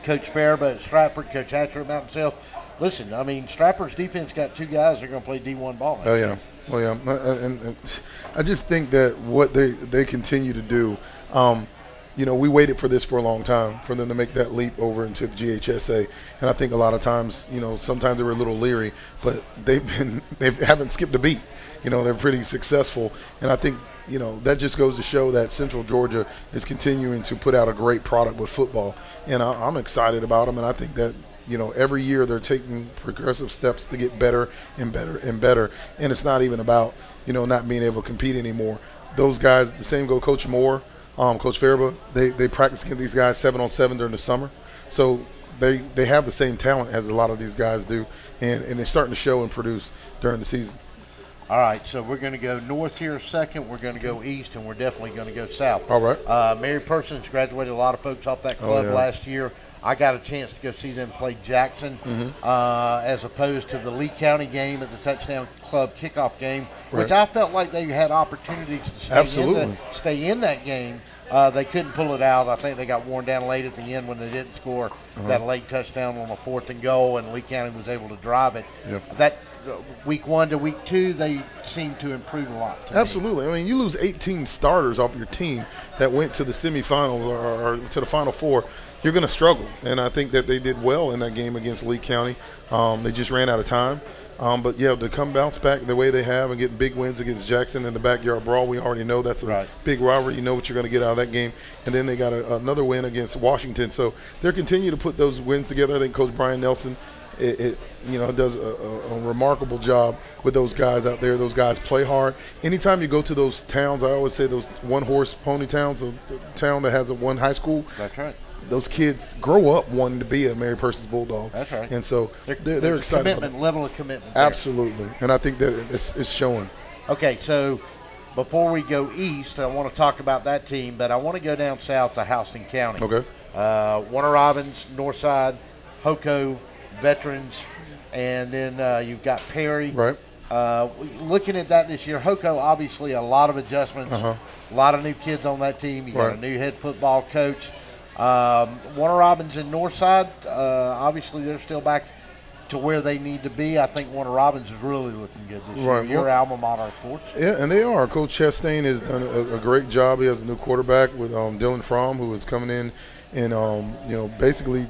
Coach Faraba at Stratford, Coach Hatcher at Mountain Self. Listen, I mean, Stratford's defense got 2 guys that are going to play D1 ball. Oh yeah. And I just think that what they continue to do, we waited for this for a long time for them to make that leap over into the GHSA, and I think a lot of times, sometimes they were a little leery, but they haven't skipped a beat. They're pretty successful, and I think that just goes to show that Central Georgia is continuing to put out a great product with football, and I'm excited about them, and I think that every year they're taking progressive steps to get better and better and better. And it's not even about, not being able to compete anymore. Those guys, the same go Coach Moore, Coach Faraba, they practice against these guys 7-on-7 during the summer. So they have the same talent as a lot of these guys do. And they're starting to show and produce during the season. All right, so we're going to go north here a second. We're going to go east, and we're definitely going to go south. All right. Mary Persons graduated a lot of folks off that club last year. I got a chance to go see them play Jackson as opposed to the Lee County game at the Touchdown Club kickoff game, which I felt like they had opportunities to stay in that game. They couldn't pull it out. I think they got worn down late at the end when they didn't score that late touchdown on a 4th and goal, and Lee County was able to drive it. Yep. That week 1 to week 2, they seem to improve a lot. Absolutely. I mean, you lose 18 starters off your team that went to the semifinals or to the Final Four. You're going to struggle, and I think that they did well in that game against Lee County. They just ran out of time. But, to come bounce back the way they have and get big wins against Jackson in the backyard brawl, we already know that's a big rivalry. You know what you're going to get out of that game. And then they got another win against Washington. So they're continuing to put those wins together. I think Coach Brian Nelson does a remarkable job with those guys out there. Those guys play hard. Anytime you go to those towns, I always say those one-horse pony towns, a town that has one high school. That's right. Those kids grow up wanting to be a Mary Persons Bulldog. That's right. And so they're excited. Level of commitment. There. Absolutely. And I think that it's showing. Okay, so before we go east, I want to talk about that team, but I want to go down south to Houston County. Okay. Warner Robins, Northside, Hoco, Veterans, and then you've got Perry. Right. Looking at that this year, Hoco, obviously a lot of adjustments, a lot of new kids on that team. You got a new head football coach. Warner Robins and Northside, obviously they're still back to where they need to be. I think Warner Robins is really looking good this year. Your alma mater, of course. Yeah, and they are. Coach Chastain has done a great job. He has a new quarterback with Dylan Fromm, who is coming in and, basically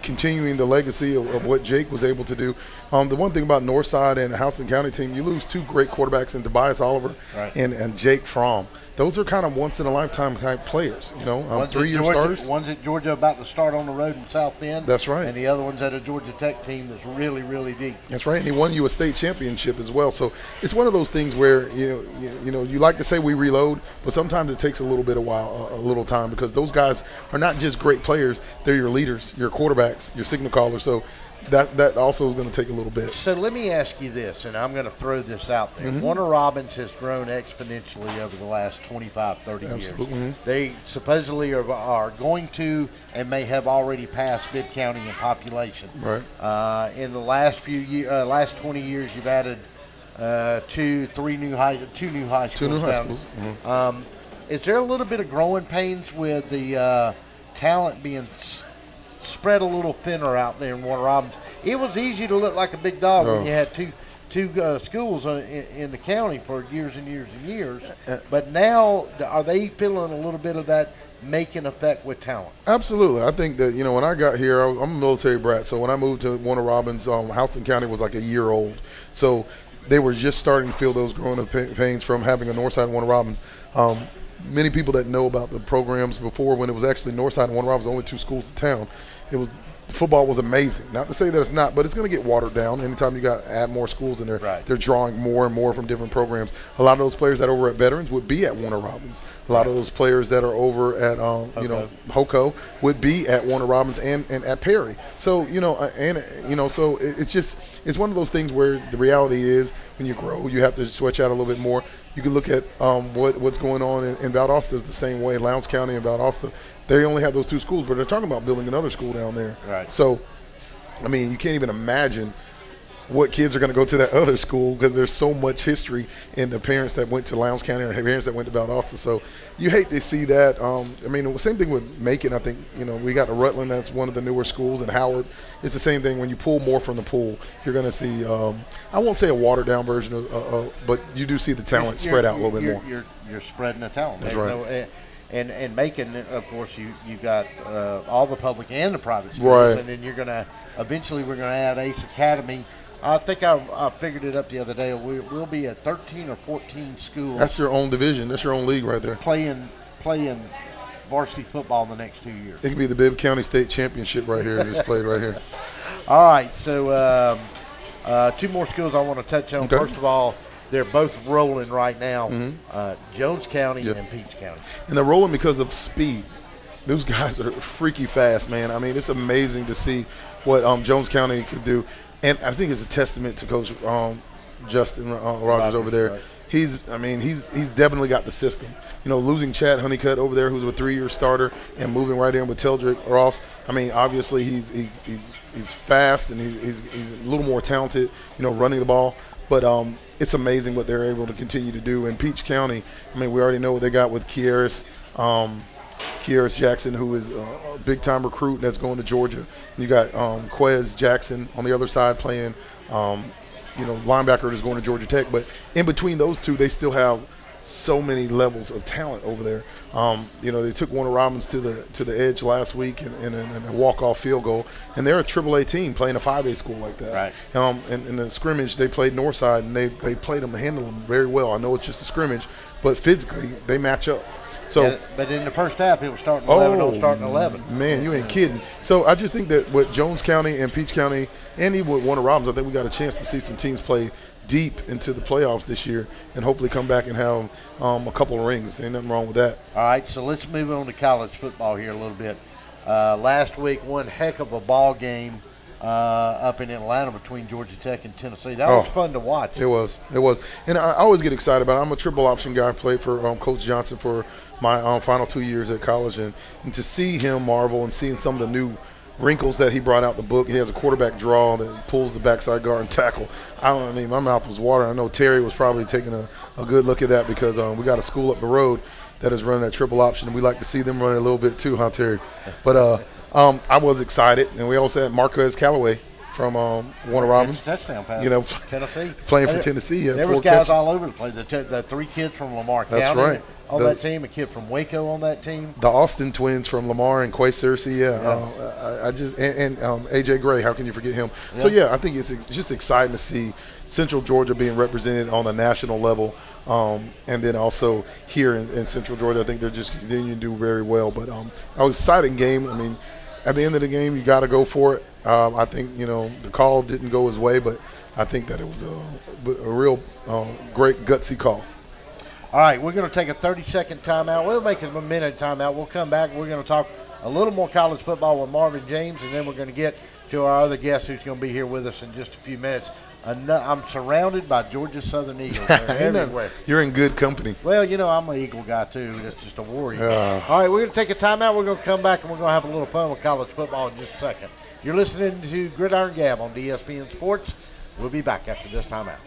continuing the legacy of what Jake was able to do. The one thing about Northside and the Houston County team, you lose 2 great quarterbacks in Tobias Oliver and Jake Fromm. Those are kind of once-in-a-lifetime type players, 3-year starters. One's at Georgia about to start on the road in South Bend. That's right. And the other one's at a Georgia Tech team that's really, really deep. That's right. And he won you a state championship as well. So it's one of those things where, you like to say we reload, but sometimes it takes a little time because those guys are not just great players. They're your leaders, your quarterbacks, your signal callers. So that also is going to take a little bit. So let me ask you this, and I'm going to throw this out there. Warner Robins has grown exponentially over the last 25, 30 years. They supposedly are going to and may have already passed Bibb County in population. Right. In the last 20 years, you've added 2 new high schools. 2 new high schools. Is there a little bit of growing pains with the talent being spread a little thinner out there in Warner Robins? It was easy to look like a big dog when you had two schools in the county for years and years and years. But now, are they feeling a little bit of that making effect with talent? Absolutely. I think that, when I got here, I'm a military brat. So when I moved to Warner Robins, Houston County was like a year old. So they were just starting to feel those growing up pains from having a Northside and Warner Robins. Many people that know about the programs before, when it was actually Northside and Warner Robins, only 2 schools in town, football was amazing. Not to say that it's not, but it's going to get watered down. Anytime you add more schools in there, they're drawing more and more from different programs. A lot of those players that are over at Veterans would be at Warner Robins. A lot of those players that are over at Hoco would be at Warner Robins and at Perry. So so it's one of those things where the reality is when you grow, you have to switch out a little bit more. You can look at what's going on in Valdosta is the same way. Lowndes County and Valdosta, they only have those two schools, but they're talking about building another school down there. Right. So, I mean, you can't even imagine what kids are going to go to that other school because there's so much history in the parents that went to Lowndes County or parents that went to Valdosta. So you hate to see that. I mean, the same thing with Macon. I think, we got the Rutland, that's one of the newer schools, and Howard. It's the same thing. When you pull more from the pool, you're going to see, I won't say a watered-down version but you do see the talent spread out a little bit more. You're spreading the talent. That's right. And Macon, of course, you got all the public and the private schools. Right. And then we're going to add Ace Academy. I think I figured it up the other day. We'll be at 13 or 14 schools. That's your own division. That's your own league right there. Playing varsity football in the next 2 years. It could be the Bibb County State Championship right here. Just played right here. All right. So 2 more schools I want to touch on. Okay. First of all, they're both rolling right now. Jones County and Peach County. And they're rolling because of speed. Those guys are freaky fast, man. I mean, it's amazing to see what Jones County could do. And I think it's a testament to Coach Justin Rogers over there. Right. He's definitely got the system. Losing Chad Honeycutt over there, who's a 3-year starter, and moving right in with Teldrick Ross. I mean, obviously he's fast and he's a little more talented, running the ball. But it's amazing what they're able to continue to do. In Peach County, I mean, we already know what they got with Kieris Jackson, who is a big-time recruit that's going to Georgia. You got Quez Jackson on the other side playing, linebacker that's going to Georgia Tech. But in between those two, they still have so many levels of talent over there. They took Warner Robins to the edge last week in a walk-off field goal, and they're a AAA team playing a 5A school like that. Right. In the scrimmage, they played Northside, and they played them and handled them very well. I know it's just a scrimmage, but physically they match up. So, but in the first half, it was starting 11. Man, you ain't kidding. So I just think that with Jones County and Peach County, and even with Warner Robins, I think we got a chance to see some teams play deep into the playoffs this year and hopefully come back and have a couple of rings. Ain't nothing wrong with that. All right, so let's move on to college football here a little bit. Last week, one heck of a ball game up in Atlanta between Georgia Tech and Tennessee. That was fun to watch. It was. And I always get excited about it. I'm a triple option guy. I played for Coach Johnson for my final 2 years at college. And to see him marvel and seeing some of the new wrinkles that he brought out the book. He has a quarterback draw that pulls the backside guard and tackle. My mouth was watering. I know Terry was probably taking a good look at that because we got a school up the road that is running that triple option, and we like to see them run it a little bit too, huh, Terry? But I was excited, and we also had Marquez Callaway from Warner Robins. Touchdown pass. Tennessee. Playing for Tennessee. There was guys all over the place. The 3 kids from Lamar County. That's right. On that team, a kid from Waco on that team. The Austin twins from Lamar and Quay Searcy, I just and AJ Gray, how can you forget him? Yeah. So I think it's just exciting to see Central Georgia being represented on the national level, and then also here in Central Georgia, I think they're just continuing to do very well. But it was an exciting game. I mean, at the end of the game, you got to go for it. I think the call didn't go his way, but I think that it was a real great gutsy call. All right, we're going to take a 30-second timeout. We'll make it a minute timeout. We'll come back. We're going to talk a little more college football with Marvin James, and then we're going to get to our other guest who's going to be here with us in just a few minutes. I'm surrounded by Georgia Southern Eagles. They're everywhere. You're in good company. Well, I'm an Eagle guy, too. That's just a warrior. All right, we're going to take a timeout. We're going to come back, and we're going to have a little fun with college football in just a second. You're listening to Gridiron Gab on ESPN Sports. We'll be back after this timeout.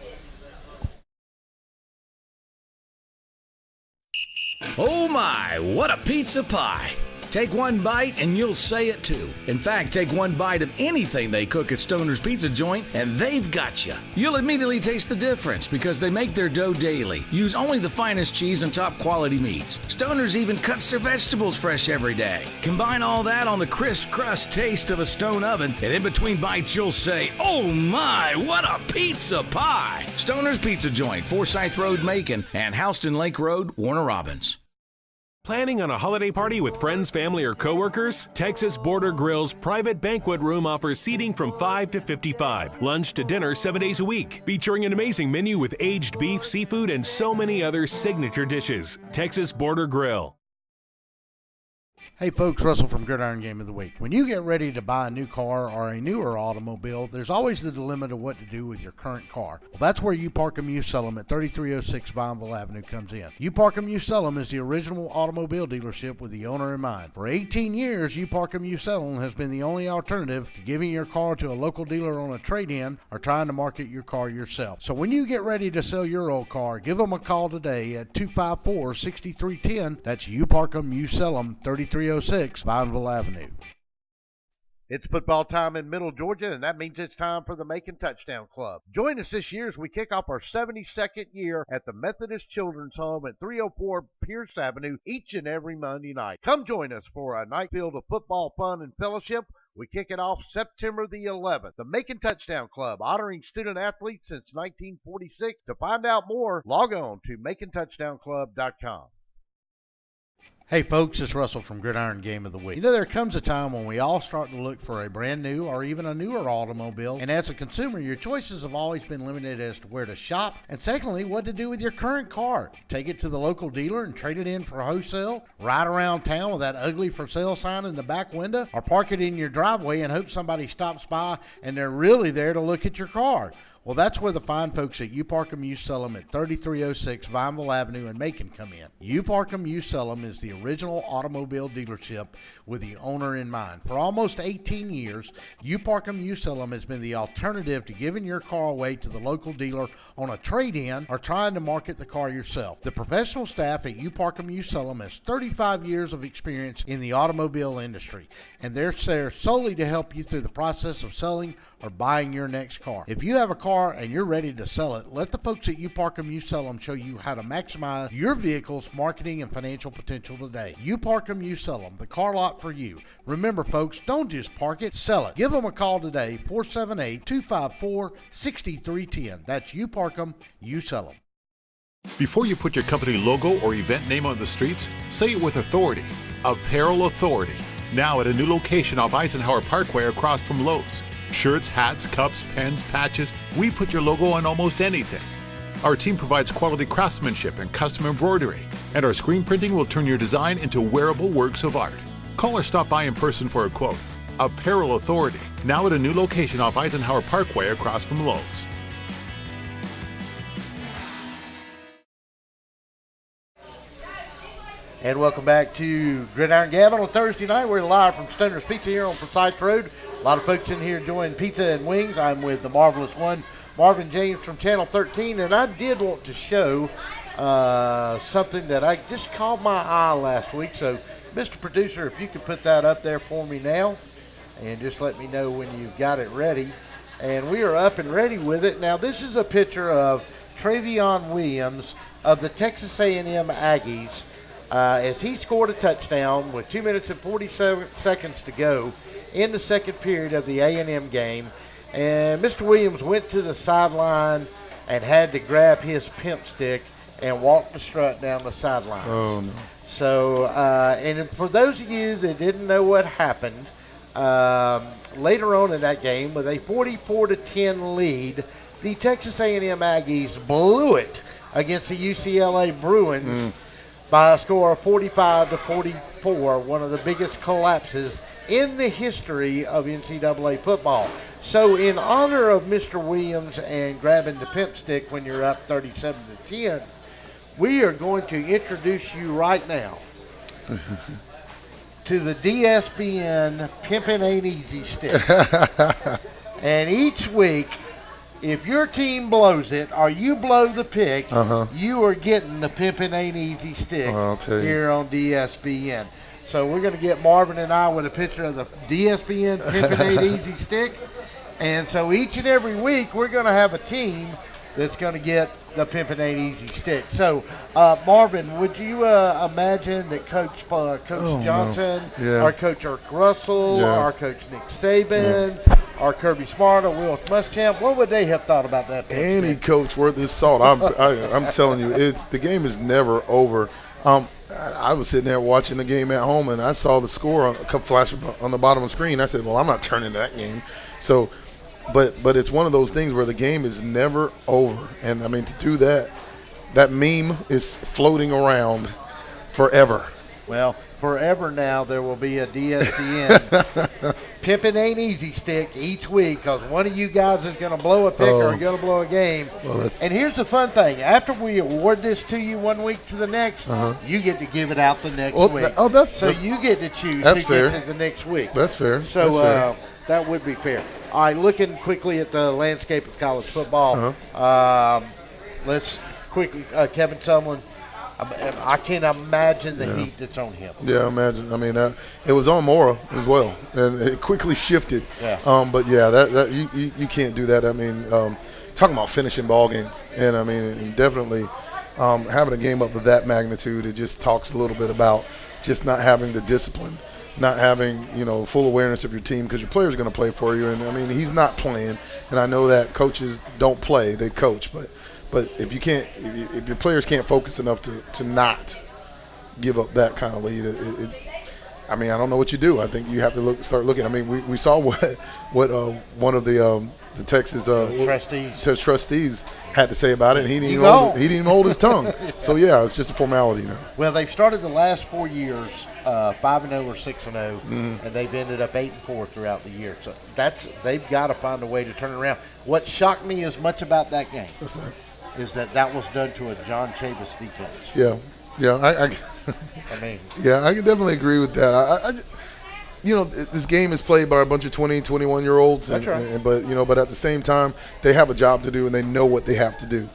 Oh my, what a pizza pie! Take one bite and you'll say it too. In fact, take one bite of anything they cook at Stoner's Pizza Joint and they've got you. You'll immediately taste the difference because they make their dough daily. Use only the finest cheese and top quality meats. Stoner's even cuts their vegetables fresh every day. Combine all that on the crisp crust taste of a stone oven, and in between bites you'll say, oh my, what a pizza pie! Stoner's Pizza Joint, Forsyth Road, Macon, and Houston Lake Road, Warner Robins. Planning on a holiday party with friends, family, or coworkers? Texas Border Grill's private banquet room offers seating from 5 to 55. Lunch to dinner 7 days a week. Featuring an amazing menu with aged beef, seafood, and so many other signature dishes. Texas Border Grill. Hey folks, Russell from Gridiron Game of the Week. When you get ready to buy a new car or a newer automobile, there's always the dilemma to what to do with your current car. Well, that's where You Park 'Em, You Sell 'Em at 3306 Vineville Avenue comes in. You Park 'Em, You Sell 'Em is the original automobile dealership with the owner in mind. For 18 years, You Park 'Em, You Sell 'Em has been the only alternative to giving your car to a local dealer on a trade-in or trying to market your car yourself. So when you get ready to sell your old car, give them a call today at 254-6310. That's You Park 'Em, You Sell 'Em, 3306 Vineville Avenue. It's football time in Middle Georgia, and that means it's time for the Macon Touchdown Club. Join us this year as we kick off our 72nd year at the Methodist Children's Home at 304 Pierce Avenue each and every Monday night. Come join us for a night filled of football fun and fellowship. We kick it off September the 11th. The Macon Touchdown Club, honoring student athletes since 1946. To find out more, log on to MaconTouchdownClub.com. Hey folks, it's Russell from Gridiron Game of the Week. You know, there comes a time when we all start to look for a brand new or even a newer automobile, and as a consumer, your choices have always been limited as to where to shop, and secondly, what to do with your current car. Take it to the local dealer and trade it in for wholesale, ride around town with that ugly for sale sign in the back window, or park it in your driveway and hope somebody stops by and they're really there to look at your car. Well, that's where the fine folks at You Park 'Em, You Sell 'Em at 3306 Vineville Avenue in Macon come in. You Park 'Em, You Sell 'Em is the original automobile dealership with the owner in mind. For almost 18 years, You Park 'Em, You Sell 'Em has been the alternative to giving your car away to the local dealer on a trade-in or trying to market the car yourself. The professional staff at You Park 'Em, You Sell 'Em has 35 years of experience in the automobile industry, and they're there solely to help you through the process of selling or buying your next car. If you have a car and you're ready to sell it, let the folks at You Park 'Em, You Sell 'Em show you how to maximize your vehicle's marketing and financial potential today. You Park 'Em, You Sell 'Em, the car lot for you. Remember folks, don't just park it, sell it. Give them a call today, 478-254-6310. That's You Park 'Em, You Sell 'Em. Before you put your company logo or event name on the streets, say it with authority. Apparel Authority. Now at a new location off Eisenhower Parkway across from Lowe's. Shirts, hats, cups, pens, patches, we put your logo on almost anything. Our team provides quality craftsmanship and custom embroidery, and our screen printing will turn your design into wearable works of art. Call or stop by in person for a quote. Apparel Authority, now at a new location off Eisenhower Parkway across from Lowe's. And welcome back to Gridiron Gab on a Thursday night. We're live from Stoner's Pizza here on Forsyth Road. A lot of folks in here enjoying pizza and wings. I'm with the marvelous one, Marvin James from Channel 13, and I did want to show something that I just caught my eye last week. So, Mr. Producer, if you could put that up there for me now, and just let me know when you've got it ready. And we are up and ready with it. Now, this is a picture of Travion Williams of the Texas A&M Aggies. As he scored a touchdown with 2 minutes and 47 seconds to go in the second period of the A&M game. And Mr. Williams went to the sideline and had to grab his pimp stick and walk the strut down the sideline. Oh, no. So, and for those of you that didn't know what happened, later on in that game with a 44-10 lead, the Texas A&M Aggies blew it against the UCLA Bruins by a score of 45-44, one of the biggest collapses in the history of NCAA football. So in honor of Mr. Williams and grabbing the pimp stick when you're up 37-10, we are going to introduce you right now to the DSBN Pimpin' Ain't Easy stick. And each week, if your team blows it or you blow the pick, you are getting the Pimpin' Ain't Easy stick here on DSBN. So we're going to get Marvin and I with a picture of the DSBN Pimpin' Ain't Easy stick. And so each and every week we're going to have a team that's going to get the Pimpin' Ain't Easy stick. So, Marvin, would you imagine that Coach Johnson, or Coach Irk Russell, or Coach Nick Saban, or Kirby Smart, or Will Muschamp, what would they have thought about that? Any coach worth his salt. I'm telling you, the game is never over. I was sitting there watching the game at home, and I saw the score, a couple flashes on the bottom of the screen. I said, well, I'm not turning to that game. So, but it's one of those things where the game is never over. And, I mean, to do that meme is floating around forever. Well, forever now there will be a DSDN Pimpin' Ain't Easy stick each week because one of you guys is going to blow a pick or going to blow a game. Well, and here's the fun thing. After we award this to you one week to the next, you get to give it out the next week. So you get to choose who gets it the next week. That's fair. So that would be fair. All right, looking quickly at the landscape of college football, let's quickly, Kevin Sumlin, I can't imagine the heat that's on him. Yeah, imagine. I mean, it was on Mora as well, and it quickly shifted. Yeah. But yeah, that you can't do that. I mean, talking about finishing ball games, and I mean, definitely having a game up of that magnitude, it just talks a little bit about just not having the discipline, not having full awareness of your team because your player's going to play for you. And I mean, he's not playing, and I know that coaches don't play; they coach, but if you can't, if your players can't focus enough to not give up that kind of lead, I mean, I don't know what you do. I think you have to start looking. I mean, we saw what one of the Texas trustees had to say about it, and he didn't even hold his tongue. So yeah, it's just a formality now. Well, they've started the last 4 years 5-0 or 6-0, and they've ended up 8-4 throughout the year. So they've got to find a way to turn it around. What shocked me as much about that game is that was done to a John Chavis defense. Yeah, I mean, yeah, I can definitely agree with that. This game is played by a bunch of 20, 21-year-olds. That's right. But at the same time, they have a job to do and they know what they have to do.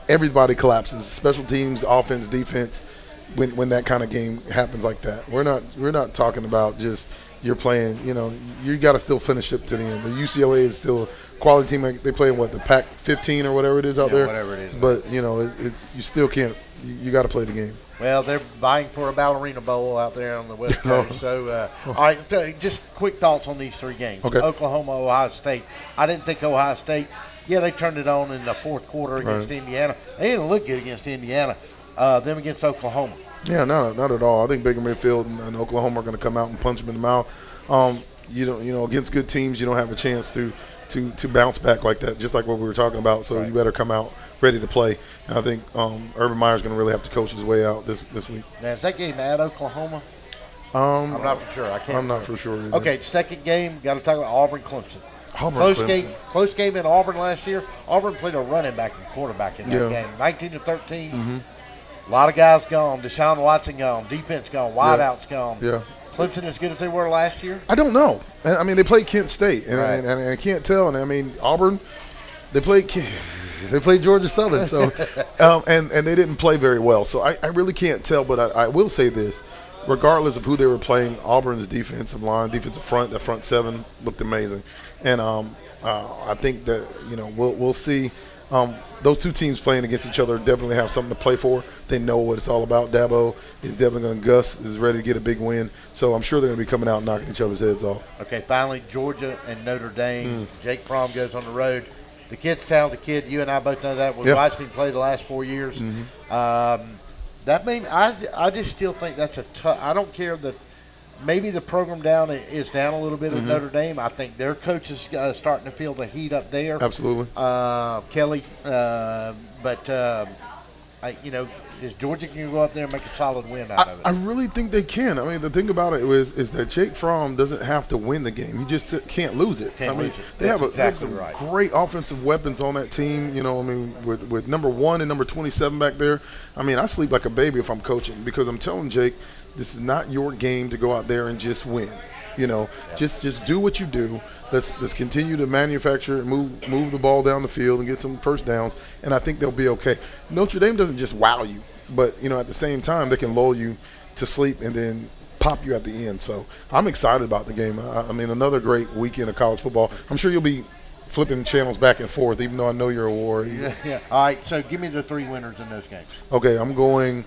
Everybody collapses, special teams, offense, defense, when that kind of game happens like that. We're not talking about just you're playing. You got to still finish up to the end. The UCLA is still a quality team. They play in the Pac-15 or whatever it is out there. Whatever it is. But it's you still can't. You got to play the game. Well, they're vying for a Ballerina Bowl out there on the West Coast. So, all right, just quick thoughts on these 3 games. Okay. Oklahoma, Ohio State. I didn't think Ohio State, they turned it on in the fourth quarter against Indiana. They didn't look good against Indiana. Them against Oklahoma. Yeah, not at all. I think Baker Mayfield and Oklahoma are going to come out and punch them in the mouth. Against good teams, you don't have a chance to bounce back like that, just like what we were talking about. So you better come out ready to play. And I think Urban Meyer's going to really have to coach his way out this week. Now, is that game at Oklahoma? I'm not for sure. I'm not for sure either. Okay, second game, got to talk about Auburn-Clemson. Close game in Auburn last year. Auburn played a running back and quarterback in that game. 19-13. A lot of guys gone. Deshaun Watson gone. Defense gone. Wideouts gone. Yeah. Clemson as good as they were last year? I don't know. I mean, they played Kent State, and I can't tell. And I mean, Auburn, they played Georgia Southern, so and they didn't play very well. So I really can't tell. But I will say this: regardless of who they were playing, Auburn's defensive front, the front seven looked amazing, and I think that we'll see. Those two teams playing against each other definitely have something to play for. They know what it's all about. Dabo is definitely going to Gus is ready to get a big win. So I'm sure they're going to be coming out and knocking each other's heads off. Okay, finally, Georgia and Notre Dame. Jake Fromm goes on the road. The kid's talented kid. You and I both know that. We've watched him play the last 4 years. That made I just still think that's a tough. I don't care that maybe the program is down a little bit at Notre Dame. I think their coach is starting to feel the heat up there. Absolutely. Kelly. Is Georgia can go up there and make a solid win out of it? I really think they can. I mean, the thing about it is that Jake Fromm doesn't have to win the game. He just can't lose it. They have some great offensive weapons on that team. With number 1 and number 27 back there. I mean, I sleep like a baby if I'm coaching because I'm telling Jake, this is not your game to go out there and just win. Just do what you do. Let's continue to manufacture and move the ball down the field and get some first downs, and I think they'll be okay. Notre Dame doesn't just wow you, but at the same time they can lull you to sleep and then pop you at the end. So I'm excited about the game. I mean, another great weekend of college football. I'm sure you'll be flipping channels back and forth, even though I know you're a war. Yeah. All right, so give me the 3 winners in those games. Okay, I'm going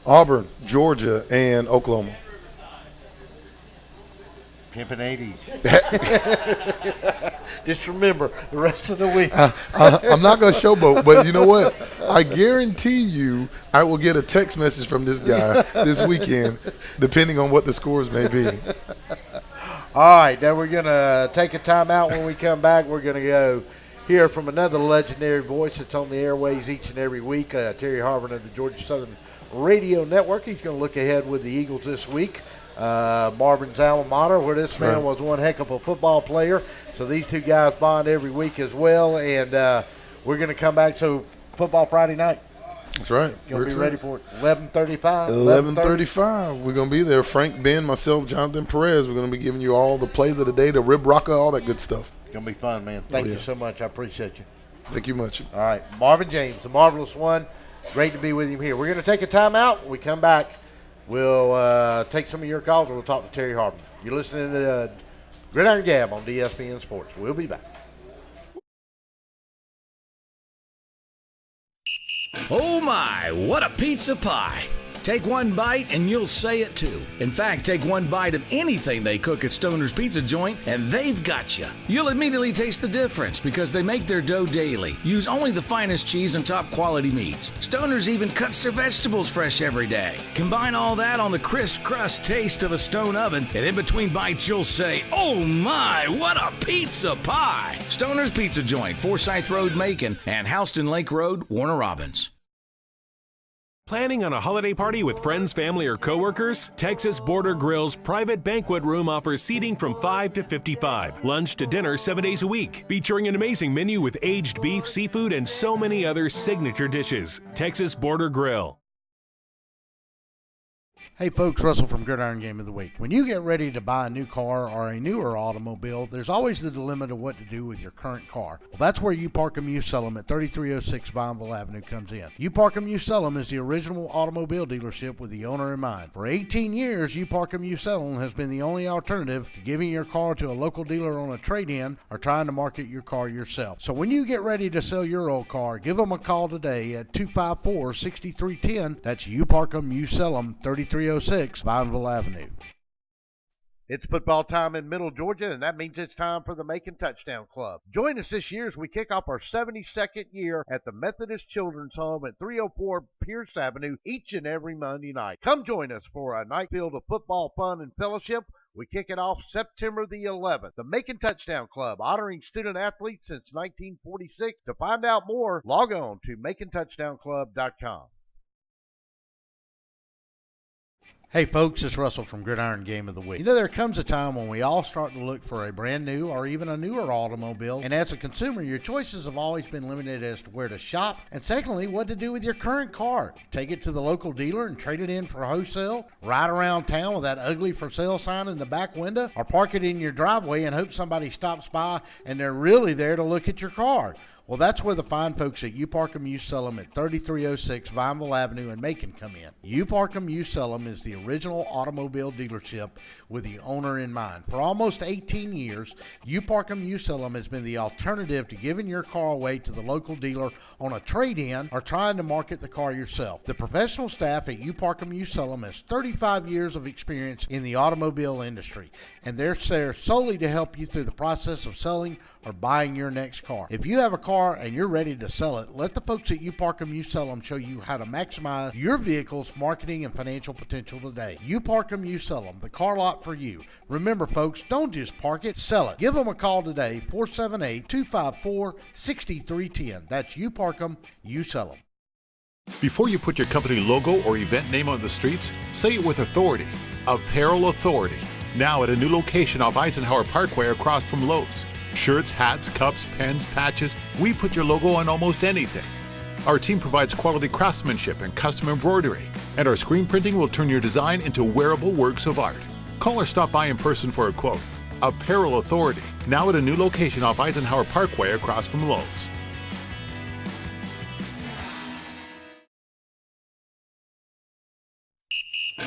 Auburn, Georgia, and Oklahoma. Pimpin' 80s. Just remember, the rest of the week. I'm not going to showboat, but you know what? I guarantee you I will get a text message from this guy this weekend, depending on what the scores may be. All right, now we're going to take a timeout. When we come back, we're going to go hear from another legendary voice that's on the airways each and every week, Terry Harvin of the Georgia Southern Radio Network. He's going to look ahead with the Eagles this week. Marvin's alma mater, where this man was one heck of a football player. So these two guys bond every week as well. And we're going to come back to Football Friday night. That's right. Going to be ready for it. 11:35. 11:35. We're going to be there. Frank, Ben, myself, Jonathan Perez. We're going to be giving you all the plays of the day, the rib rocker, all that good stuff. It's going to be fun, man. Thank you so much. I appreciate you. Thank you much. All right. Marvin James, the Marvelous One. Great to be with him here. We're going to take a timeout. When we come back, we'll take some of your calls and we'll talk to Terry Harvey. You're listening to Gridiron Gab on ESPN Sports. We'll be back. Oh my, what a pizza pie! Take one bite and you'll say it too. In fact, take one bite of anything they cook at Stoner's Pizza Joint and they've got you. You'll immediately taste the difference because they make their dough daily. Use only the finest cheese and top quality meats. Stoner's even cuts their vegetables fresh every day. Combine all that on the crisp crust taste of a stone oven, and in between bites you'll say, oh my, what a pizza pie! Stoner's Pizza Joint, Forsyth Road, Macon, and Houston Lake Road, Warner Robins. Planning on a holiday party with friends, family, or coworkers? Texas Border Grill's private banquet room offers seating from 5 to 55. Lunch to dinner 7 days a week. Featuring an amazing menu with aged beef, seafood, and so many other signature dishes. Texas Border Grill. Hey folks, Russell from Gridiron Game of the Week. When you get ready to buy a new car or a newer automobile, there's always the dilemma of what to do with your current car. Well, that's where You Park 'Em, You Sell 'Em at 3306 Vineville Avenue comes in. You Park 'Em, You Sell 'Em is the original automobile dealership with the owner in mind. For 18 years, You Park 'Em, You Sell 'Em has been the only alternative to giving your car to a local dealer on a trade-in or trying to market your car yourself. So when you get ready to sell your old car, give them a call today at 254-6310. That's You Park 'Em, You Sell 'Em, 3306 Vineville Avenue. It's football time in Middle Georgia, and that means it's time for the Macon Touchdown Club. Join us this year as we kick off our 72nd year at the Methodist Children's Home at 304 Pierce Avenue each and every Monday night. Come join us for a night filled of football fun and fellowship. We kick it off September the 11th. The Macon Touchdown Club, honoring student athletes since 1946. To find out more, log on to MaconTouchdownClub.com. Hey folks, it's Russell from Gridiron Game of the Week. You know, there comes a time when we all start to look for a brand new or even a newer automobile, and as a consumer, your choices have always been limited as to where to shop, and secondly, what to do with your current car. Take it to the local dealer and trade it in for wholesale, ride around town with that ugly for sale sign in the back window, or park it in your driveway and hope somebody stops by and they're really there to look at your car. Well, that's where the fine folks at You Park 'Em, You Sell 'Em at 3306 Vineville Avenue in Macon come in. You Park 'Em, You Sell 'Em is the original automobile dealership with the owner in mind. For almost 18 years, You Park 'Em, You Sell 'Em has been the alternative to giving your car away to the local dealer on a trade-in or trying to market the car yourself. The professional staff at You Park 'Em, You Sell 'Em has 35 years of experience in the automobile industry, and they're there solely to help you through the process of selling or buying your next car. If you have a car and you're ready to sell it, let the folks at You Park 'Em, You Sell 'Em show you how to maximize your vehicle's marketing and financial potential today. You Park 'Em, You Sell 'Em, the car lot for you. Remember folks, don't just park it, sell it. Give them a call today, 478-254-6310. That's You Park 'Em, You Sell 'Em. Before you put your company logo or event name on the streets, say it with authority. Apparel Authority. Now at a new location off Eisenhower Parkway across from Lowe's. Shirts, hats, cups, pens, patches, we put your logo on almost anything. Our team provides quality craftsmanship and custom embroidery, and our screen printing will turn your design into wearable works of art. Call or stop by in person for a quote. Apparel Authority, now at a new location off Eisenhower Parkway across from Lowe's.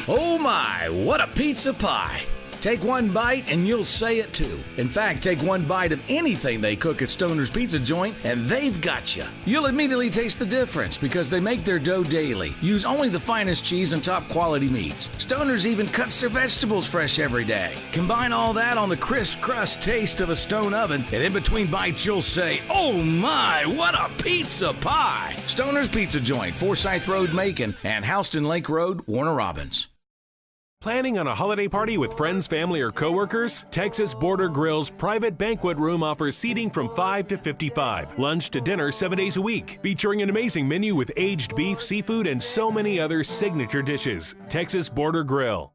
Oh my, what a pizza pie! Take one bite and you'll say it too. In fact, take one bite of anything they cook at Stoner's Pizza Joint and they've got you. You'll immediately taste the difference because they make their dough daily. Use only the finest cheese and top quality meats. Stoner's even cuts their vegetables fresh every day. Combine all that on the crisp crust taste of a stone oven, and in between bites you'll say, oh my, what a pizza pie! Stoner's Pizza Joint, Forsyth Road, Macon, and Houston Lake Road, Warner Robins. Planning on a holiday party with friends, family, or coworkers? Texas Border Grill's private banquet room offers seating from 5 to 55. Lunch to dinner 7 days a week. Featuring an amazing menu with aged beef, seafood, and so many other signature dishes. Texas Border Grill.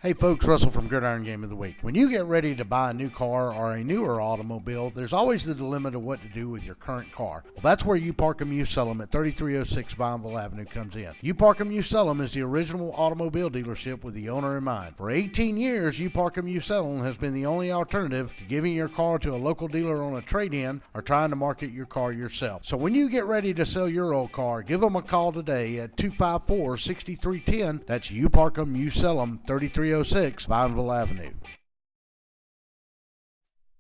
Hey folks, Russell from Gridiron Game of the Week. When you get ready to buy a new car or a newer automobile, there's always the dilemma of what to do with your current car. Well, that's where You Park 'Em, You Sell 'Em at 3306 Vineville Avenue comes in. You Park 'Em, You Sell 'Em is the original automobile dealership with the owner in mind. For 18 years, You Park 'Em, You Sell 'Em has been the only alternative to giving your car to a local dealer on a trade-in or trying to market your car yourself. So when you get ready to sell your old car, give them a call today at 254-6310. That's You Park 'Em, You Sell 'Em, 3306 Vineville Avenue.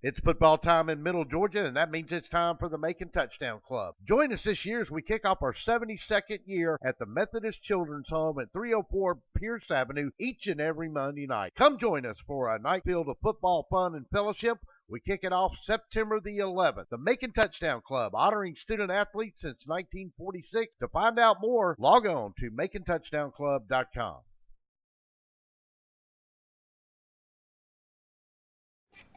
It's football time in Middle Georgia, and that means it's time for the Macon Touchdown Club. Join us this year as we kick off our 72nd year at the Methodist Children's Home at 304 Pierce Avenue each and every Monday night. Come join us for a night filled of football fun and fellowship. We kick it off September the 11th. The Macon Touchdown Club, honoring student athletes since 1946. To find out more, log on to MaconTouchdownClub.com.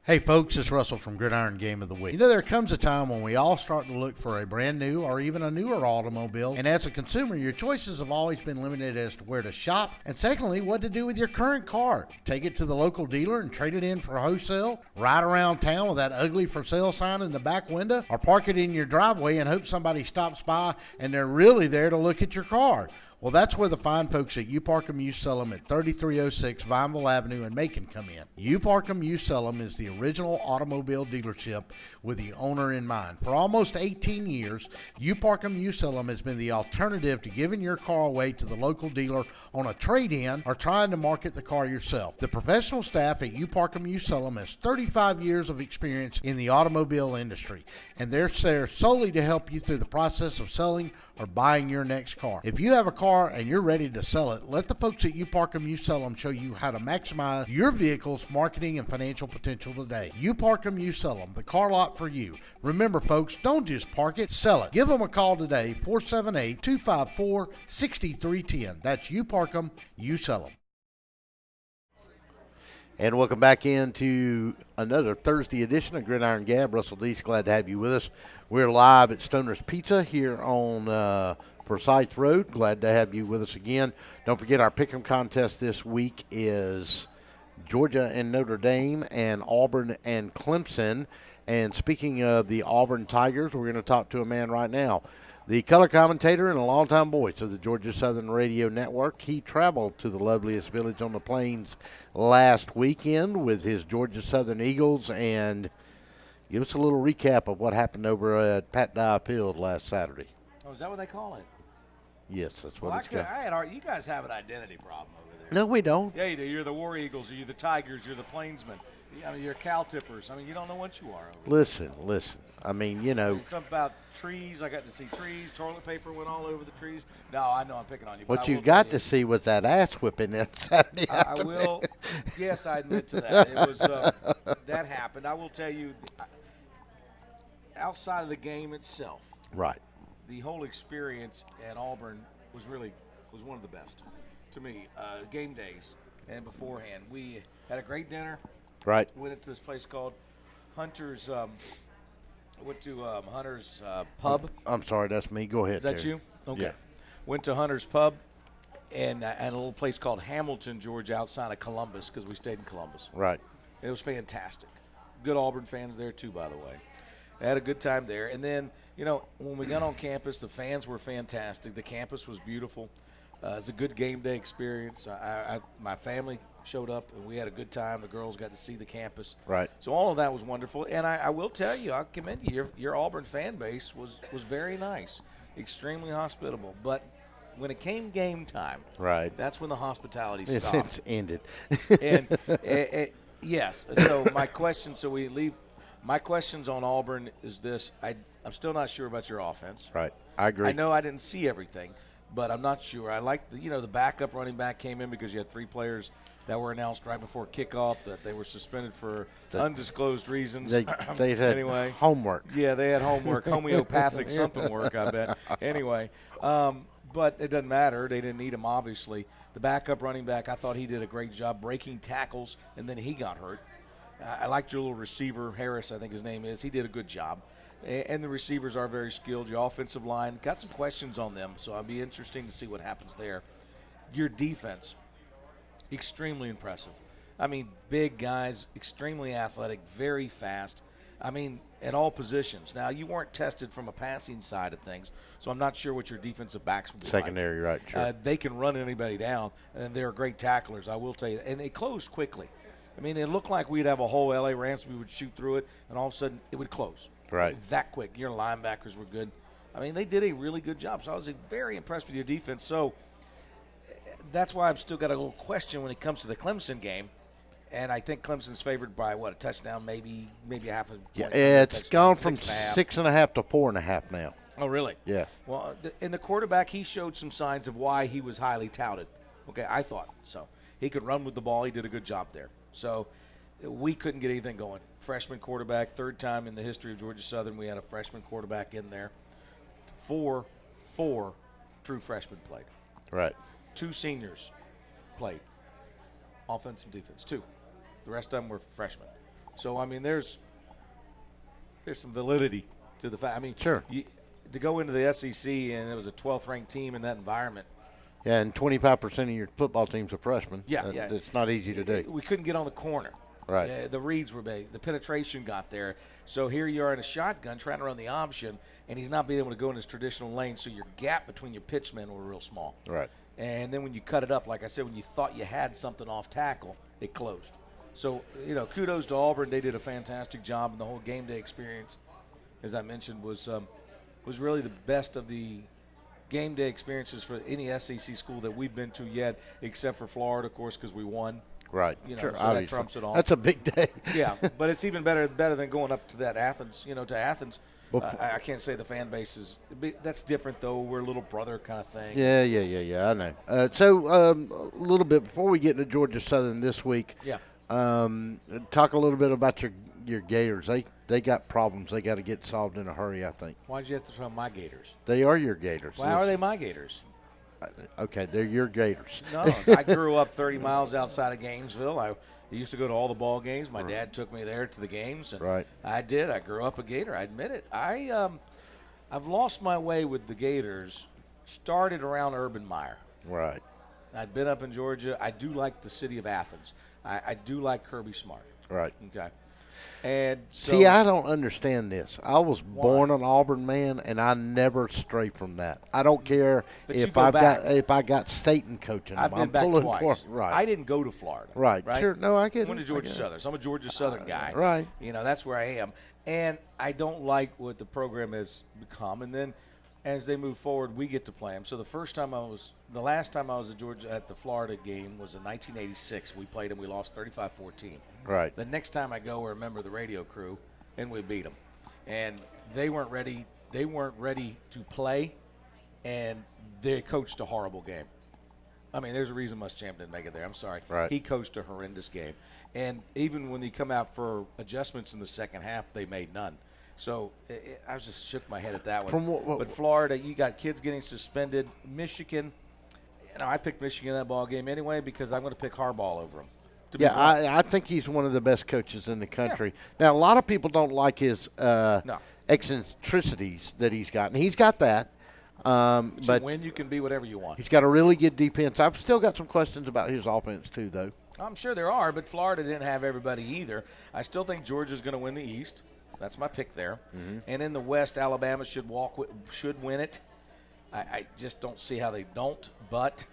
Hey folks, it's Russell from Gridiron Game of the Week. You know, there comes a time when we all start to look for a brand new or even a newer automobile, and as a consumer, your choices have always been limited as to where to shop, and secondly, what to do with your current car. Take it to the local dealer and trade it in for wholesale, ride around town with that ugly for sale sign in the back window, or park it in your driveway and hope somebody stops by and they're really there to look at your car. Well, that's where the fine folks at You Park 'Em, You Sell 'Em at 3306 Vineville Avenue in Macon come in. You Park 'Em, You Sell 'Em is the original automobile dealership with the owner in mind. For almost 18 years, You Park 'Em, You Sell 'Em has been the alternative to giving your car away to the local dealer on a trade-in or trying to market the car yourself. The professional staff at You Park 'Em, You Sell 'Em has 35 years of experience in the automobile industry, and they're there solely to help you through the process of selling or buying your next car. If you have a car and you're ready to sell it, let the folks at You Park 'Em, You Sell 'Em show you how to maximize your vehicle's marketing and financial potential today. You Park 'Em, You Sell 'Em, the car lot for you. Remember folks, don't just park it, sell it. Give them a call today, 478-254-6310. That's You Park 'Em, You Sell 'Em. And welcome back into another Thursday edition of Gridiron Gab. Russell Deese, glad to have you with us. We're live at Stoner's Pizza here on Forsyth Road. Glad to have you with us again. Don't forget our pick'em contest this week is Georgia and Notre Dame and Auburn and Clemson. And speaking of the Auburn Tigers, we're going to talk to a man right now. The color commentator and a longtime voice of the Georgia Southern Radio Network. He traveled to the loveliest village on the plains last weekend with his Georgia Southern Eagles, and give us a little recap of what happened over at Pat Dye Field last Saturday. Oh, is that what they call it? Yes, that's what it's called. You guys have an identity problem over there. No, we don't. Yeah, you do. You're the War Eagles. You're the Tigers. You're the Plainsmen. I mean, you're cow tippers. I mean, you don't know what you are over there. Listen. I mean, you know. Something about trees. I got to see trees. Toilet paper went all over the trees. No, I know I'm picking on you. What you got to see was that ass whipping that Saturday I will. Yes, I admit to that. It was that happened. I will tell you, outside of the game itself, right? The whole experience at Auburn was one of the best to me. Game days and beforehand, we had a great dinner. Right. Went into this place called Hunter's. Went to Hunter's Pub. I'm sorry, that's me. Go ahead. Is that Terry. you? Okay. Yeah. Went to Hunter's Pub and a little place called Hamilton, Georgia, outside of Columbus, because we stayed in Columbus. Right. It was fantastic. Good Auburn fans there too, by the way. I had a good time there. And then, you know, when we got on campus, the fans were fantastic. The campus was beautiful. It was a good game day experience. My family showed up, and we had a good time. The girls got to see the campus. Right. So all of that was wonderful. And I will tell you, I commend you. Your Auburn fan base was very nice, extremely hospitable. But when it came game time, right, that's when the hospitality stopped. It's ended. and yes. So my question, my questions on Auburn is this. I'm still not sure about your offense. Right. I agree. I know I didn't see everything, but I'm not sure. I like the backup running back came in because you had three players that were announced right before kickoff that they were suspended for undisclosed reasons. They had homework. Yeah, they had homework, homeopathic something work, I bet. Anyway, But it doesn't matter. They didn't need him, obviously. The backup running back, I thought he did a great job breaking tackles, and then he got hurt. I liked your little receiver, Harris, I think his name is. He did a good job. And the receivers are very skilled. Your offensive line, got some questions on them, so it'll be interesting to see what happens there. Your defense, extremely impressive. I mean, big guys, extremely athletic, very fast. I mean, at all positions. Now, you weren't tested from a passing side of things, so I'm not sure what your defensive backs will be Secondary, like. right, sure. They can run anybody down, and they're great tacklers, I will tell you. And they closed quickly. I mean, it looked like we'd have a hole. L.A. Rams, we would shoot through it, and all of a sudden it would close. Right. That quick. Your linebackers were good. I mean, they did a really good job. So I was very impressed with your defense. So that's why I've still got a little question when it comes to the Clemson game. And I think Clemson's favored by, a touchdown, maybe a half a point. Yeah, it's gone from 6.5 to 4.5 now. Oh, really? Yeah. Well, in the quarterback, he showed some signs of why he was highly touted. Okay, I thought so. He could run with the ball. He did a good job there. So we couldn't get anything going. Freshman quarterback, third time in the history of Georgia Southern we had a freshman quarterback in there. Four true freshmen played. Right. 2 seniors played. Offense and defense, 2. The rest of them were freshmen. So, I mean, there's some validity to the fact. I mean, sure. To go into the SEC and it was a 12th ranked team in that environment. Yeah, and 25% of your football team's a freshman. Yeah. It's not easy to do. We couldn't get on the corner. Right. The reads were big. The penetration got there. So here you are in a shotgun trying to run the option, and he's not being able to go in his traditional lane, so your gap between your pitchmen were real small. Right. And then when you cut it up, like I said, when you thought you had something off tackle, it closed. So, kudos to Auburn. They did a fantastic job, and the whole game day experience, as I mentioned, was really the best of the game day experiences for any SEC school that we've been to yet, except for Florida, of course, because we won. Right. Sure, so that trumps it all. That's a big day. Yeah, but it's even better than going up to that Athens, to Athens. I can't say the fan base is – that's different, though. We're a little brother kind of thing. Yeah, I know. So a little bit before we get to Georgia Southern this week, talk a little bit about your Gators. They got problems they got to get solved in a hurry, I think. Why did you have to throw my Gators? They are your Gators. Why are they my Gators? Okay, they're your Gators. No, I grew up 30 miles outside of Gainesville. I used to go to all the ball games. My dad took me there to the games, and right. I did. I grew up a Gator. I admit it. I've lost my way with the Gators. Started around Urban Meyer. Right. I'd been up in Georgia. I do like the city of Athens. I do like Kirby Smart. Right. Okay. And so, see, I don't understand this. I was born an Auburn man, and I never stray from that. I don't care if I got Staten coaching them. I've been back twice. Right. I didn't go to Florida. Right. Sure. No, I get it. I went to Georgia Southern. So I'm a Georgia Southern guy. Right. That's where I am. And I don't like what the program has become. And then as they move forward, we get to play them. So the last time I was at Georgia at the Florida game was in 1986. We played them. We lost 35-14. Right. The next time I go, we're a member of the radio crew, and we beat them. And they weren't ready. They weren't ready to play, and they coached a horrible game. I mean, there's a reason Muschamp didn't make it there. I'm sorry. Right. He coached a horrendous game. And even when they come out for adjustments in the second half, they made none. So I just shook my head at that one. But Florida, you got kids getting suspended. Michigan, I picked Michigan in that ball game anyway because I'm going to pick Harbaugh over them. Yeah, I think he's one of the best coaches in the country. Yeah. Now, a lot of people don't like his eccentricities that he's got, and he's got that. But when you can be whatever you want. He's got a really good defense. I've still got some questions about his offense too, though. I'm sure there are, but Florida didn't have everybody either. I still think Georgia's going to win the East. That's my pick there. Mm-hmm. And in the West, Alabama should win it. I just don't see how they don't, but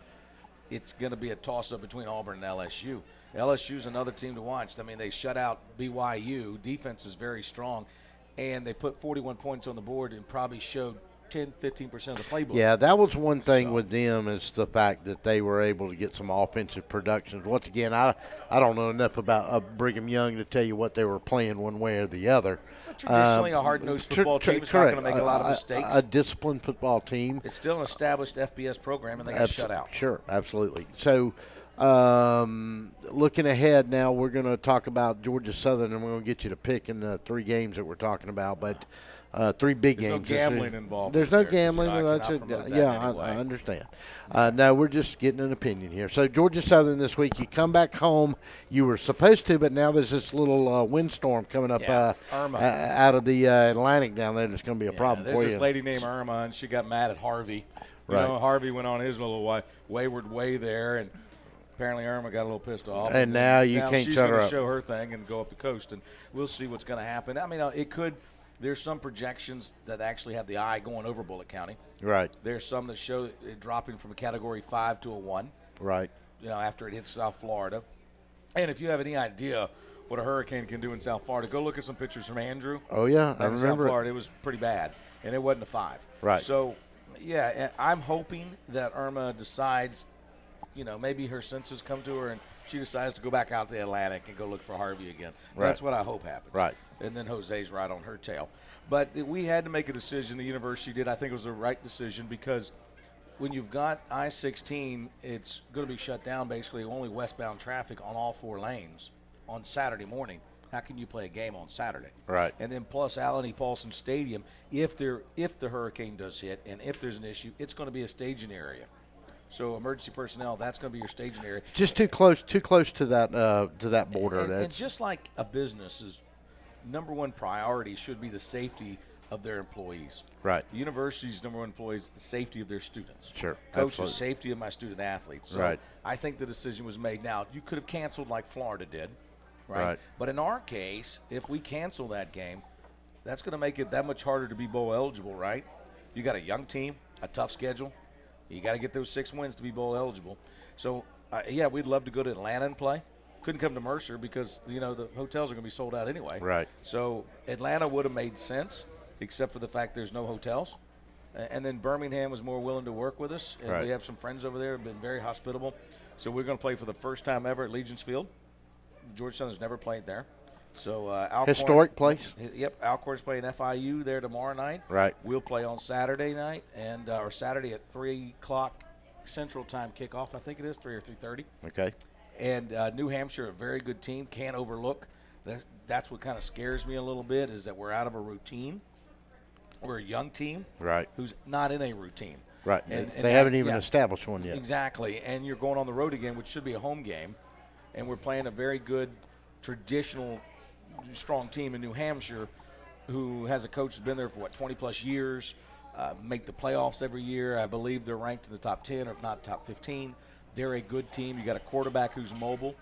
it's going to be a toss-up between Auburn and LSU. LSU's another team to watch. I mean, they shut out BYU. Defense is very strong, and they put 41 points on the board and probably showed 10, 15% of the playbook. Yeah, that was one thing with them is the fact that they were able to get some offensive productions. Once again, I don't know enough about Brigham Young to tell you what they were playing one way or the other. Traditionally, a hard-nosed football team is not going to make a lot of mistakes. A disciplined football team. It's still an established FBS program, and they got shut out. Sure, absolutely. So, looking ahead now, we're going to talk about Georgia Southern, and we're going to get you to pick in the 3 games that we're talking about. But 3 big There's games. No gambling involved. There's no there, gambling. I That's cannot promote that yeah, in any way. I understand. No, we're just getting an opinion here. So Georgia Southern this week, you come back home. You were supposed to, but now there's this little windstorm coming up Irma. out of the Atlantic down there. That's going to be a problem for you. There's this lady named Irma, and she got mad at Harvey. You know, Harvey went on his little wayward way there, and apparently Irma got a little pissed off. And now you can't she's shut her gonna up. show her thing and go up the coast, and we'll see what's going to happen. I mean, it could. There's some projections that actually have the eye going over Bullitt County. Right. There's some that show it dropping from a Category 5 to a 1. Right. You know, after it hits South Florida. And if you have any idea what a hurricane can do in South Florida, go look at some pictures from Andrew. Oh, yeah, I in South remember Florida, it was pretty bad, and it wasn't a 5. Right. So, yeah, I'm hoping that Irma decides, you know, maybe her senses come to her and she decides to go back out to the Atlantic and go look for Harvey again. Right. That's what I hope happens. Right. And then Jose's right on her tail. But we had to make a decision. The university did. I think it was the right decision because when you've got I-16, it's going to be shut down basically only westbound traffic on all 4 lanes on Saturday morning. How can you play a game on Saturday? Right. And then plus Allen E. Paulson Stadium, if the hurricane does hit and if there's an issue, it's going to be a staging area. So emergency personnel, that's going to be your staging area. Just too close to that border. And just like a business's number one priority should be the safety of their employees. Right. The university's number one employees, the safety of their students. Sure. Coach's Absolutely. safety of my student athletes. So Right. I think the decision was made. Now, you could have canceled like Florida did, right? Right. But in our case, if we cancel that game, that's going to make it that much harder to be bowl eligible, right? You got a young team, a tough schedule. You got to get those 6 wins to be bowl eligible. So, yeah, we'd love to go to Atlanta and play. Couldn't come to Mercer because, you know, the hotels are going to be sold out anyway. Right. So Atlanta would have made sense, except for the fact there's no hotels. And then Birmingham was more willing to work with us. And Right. we have some friends over there who have been very hospitable. So we're going to play for the first time ever at Legions Field. Georgia Southern's never played there. So Alcorn, Historic place. Yep, Alcorn's playing FIU there tomorrow night. Right. We'll play on Saturday night and or Saturday at 3 o'clock Central Time kickoff. I think it is 3 or 3:30. Okay. And New Hampshire, a very good team, can't overlook. That's what kind of scares me a little bit is that we're out of a routine. We're a young team, Right. who's not in a routine. Right. And They haven't even established one yet. Exactly. And you're going on the road again, which should be a home game. And we're playing a very good, traditional, strong team in New Hampshire who has a coach who's been there for, 20-plus years, make the playoffs every year. I believe they're ranked in the top 10 or if not top 15. They're a good team. You got a quarterback who's mobile.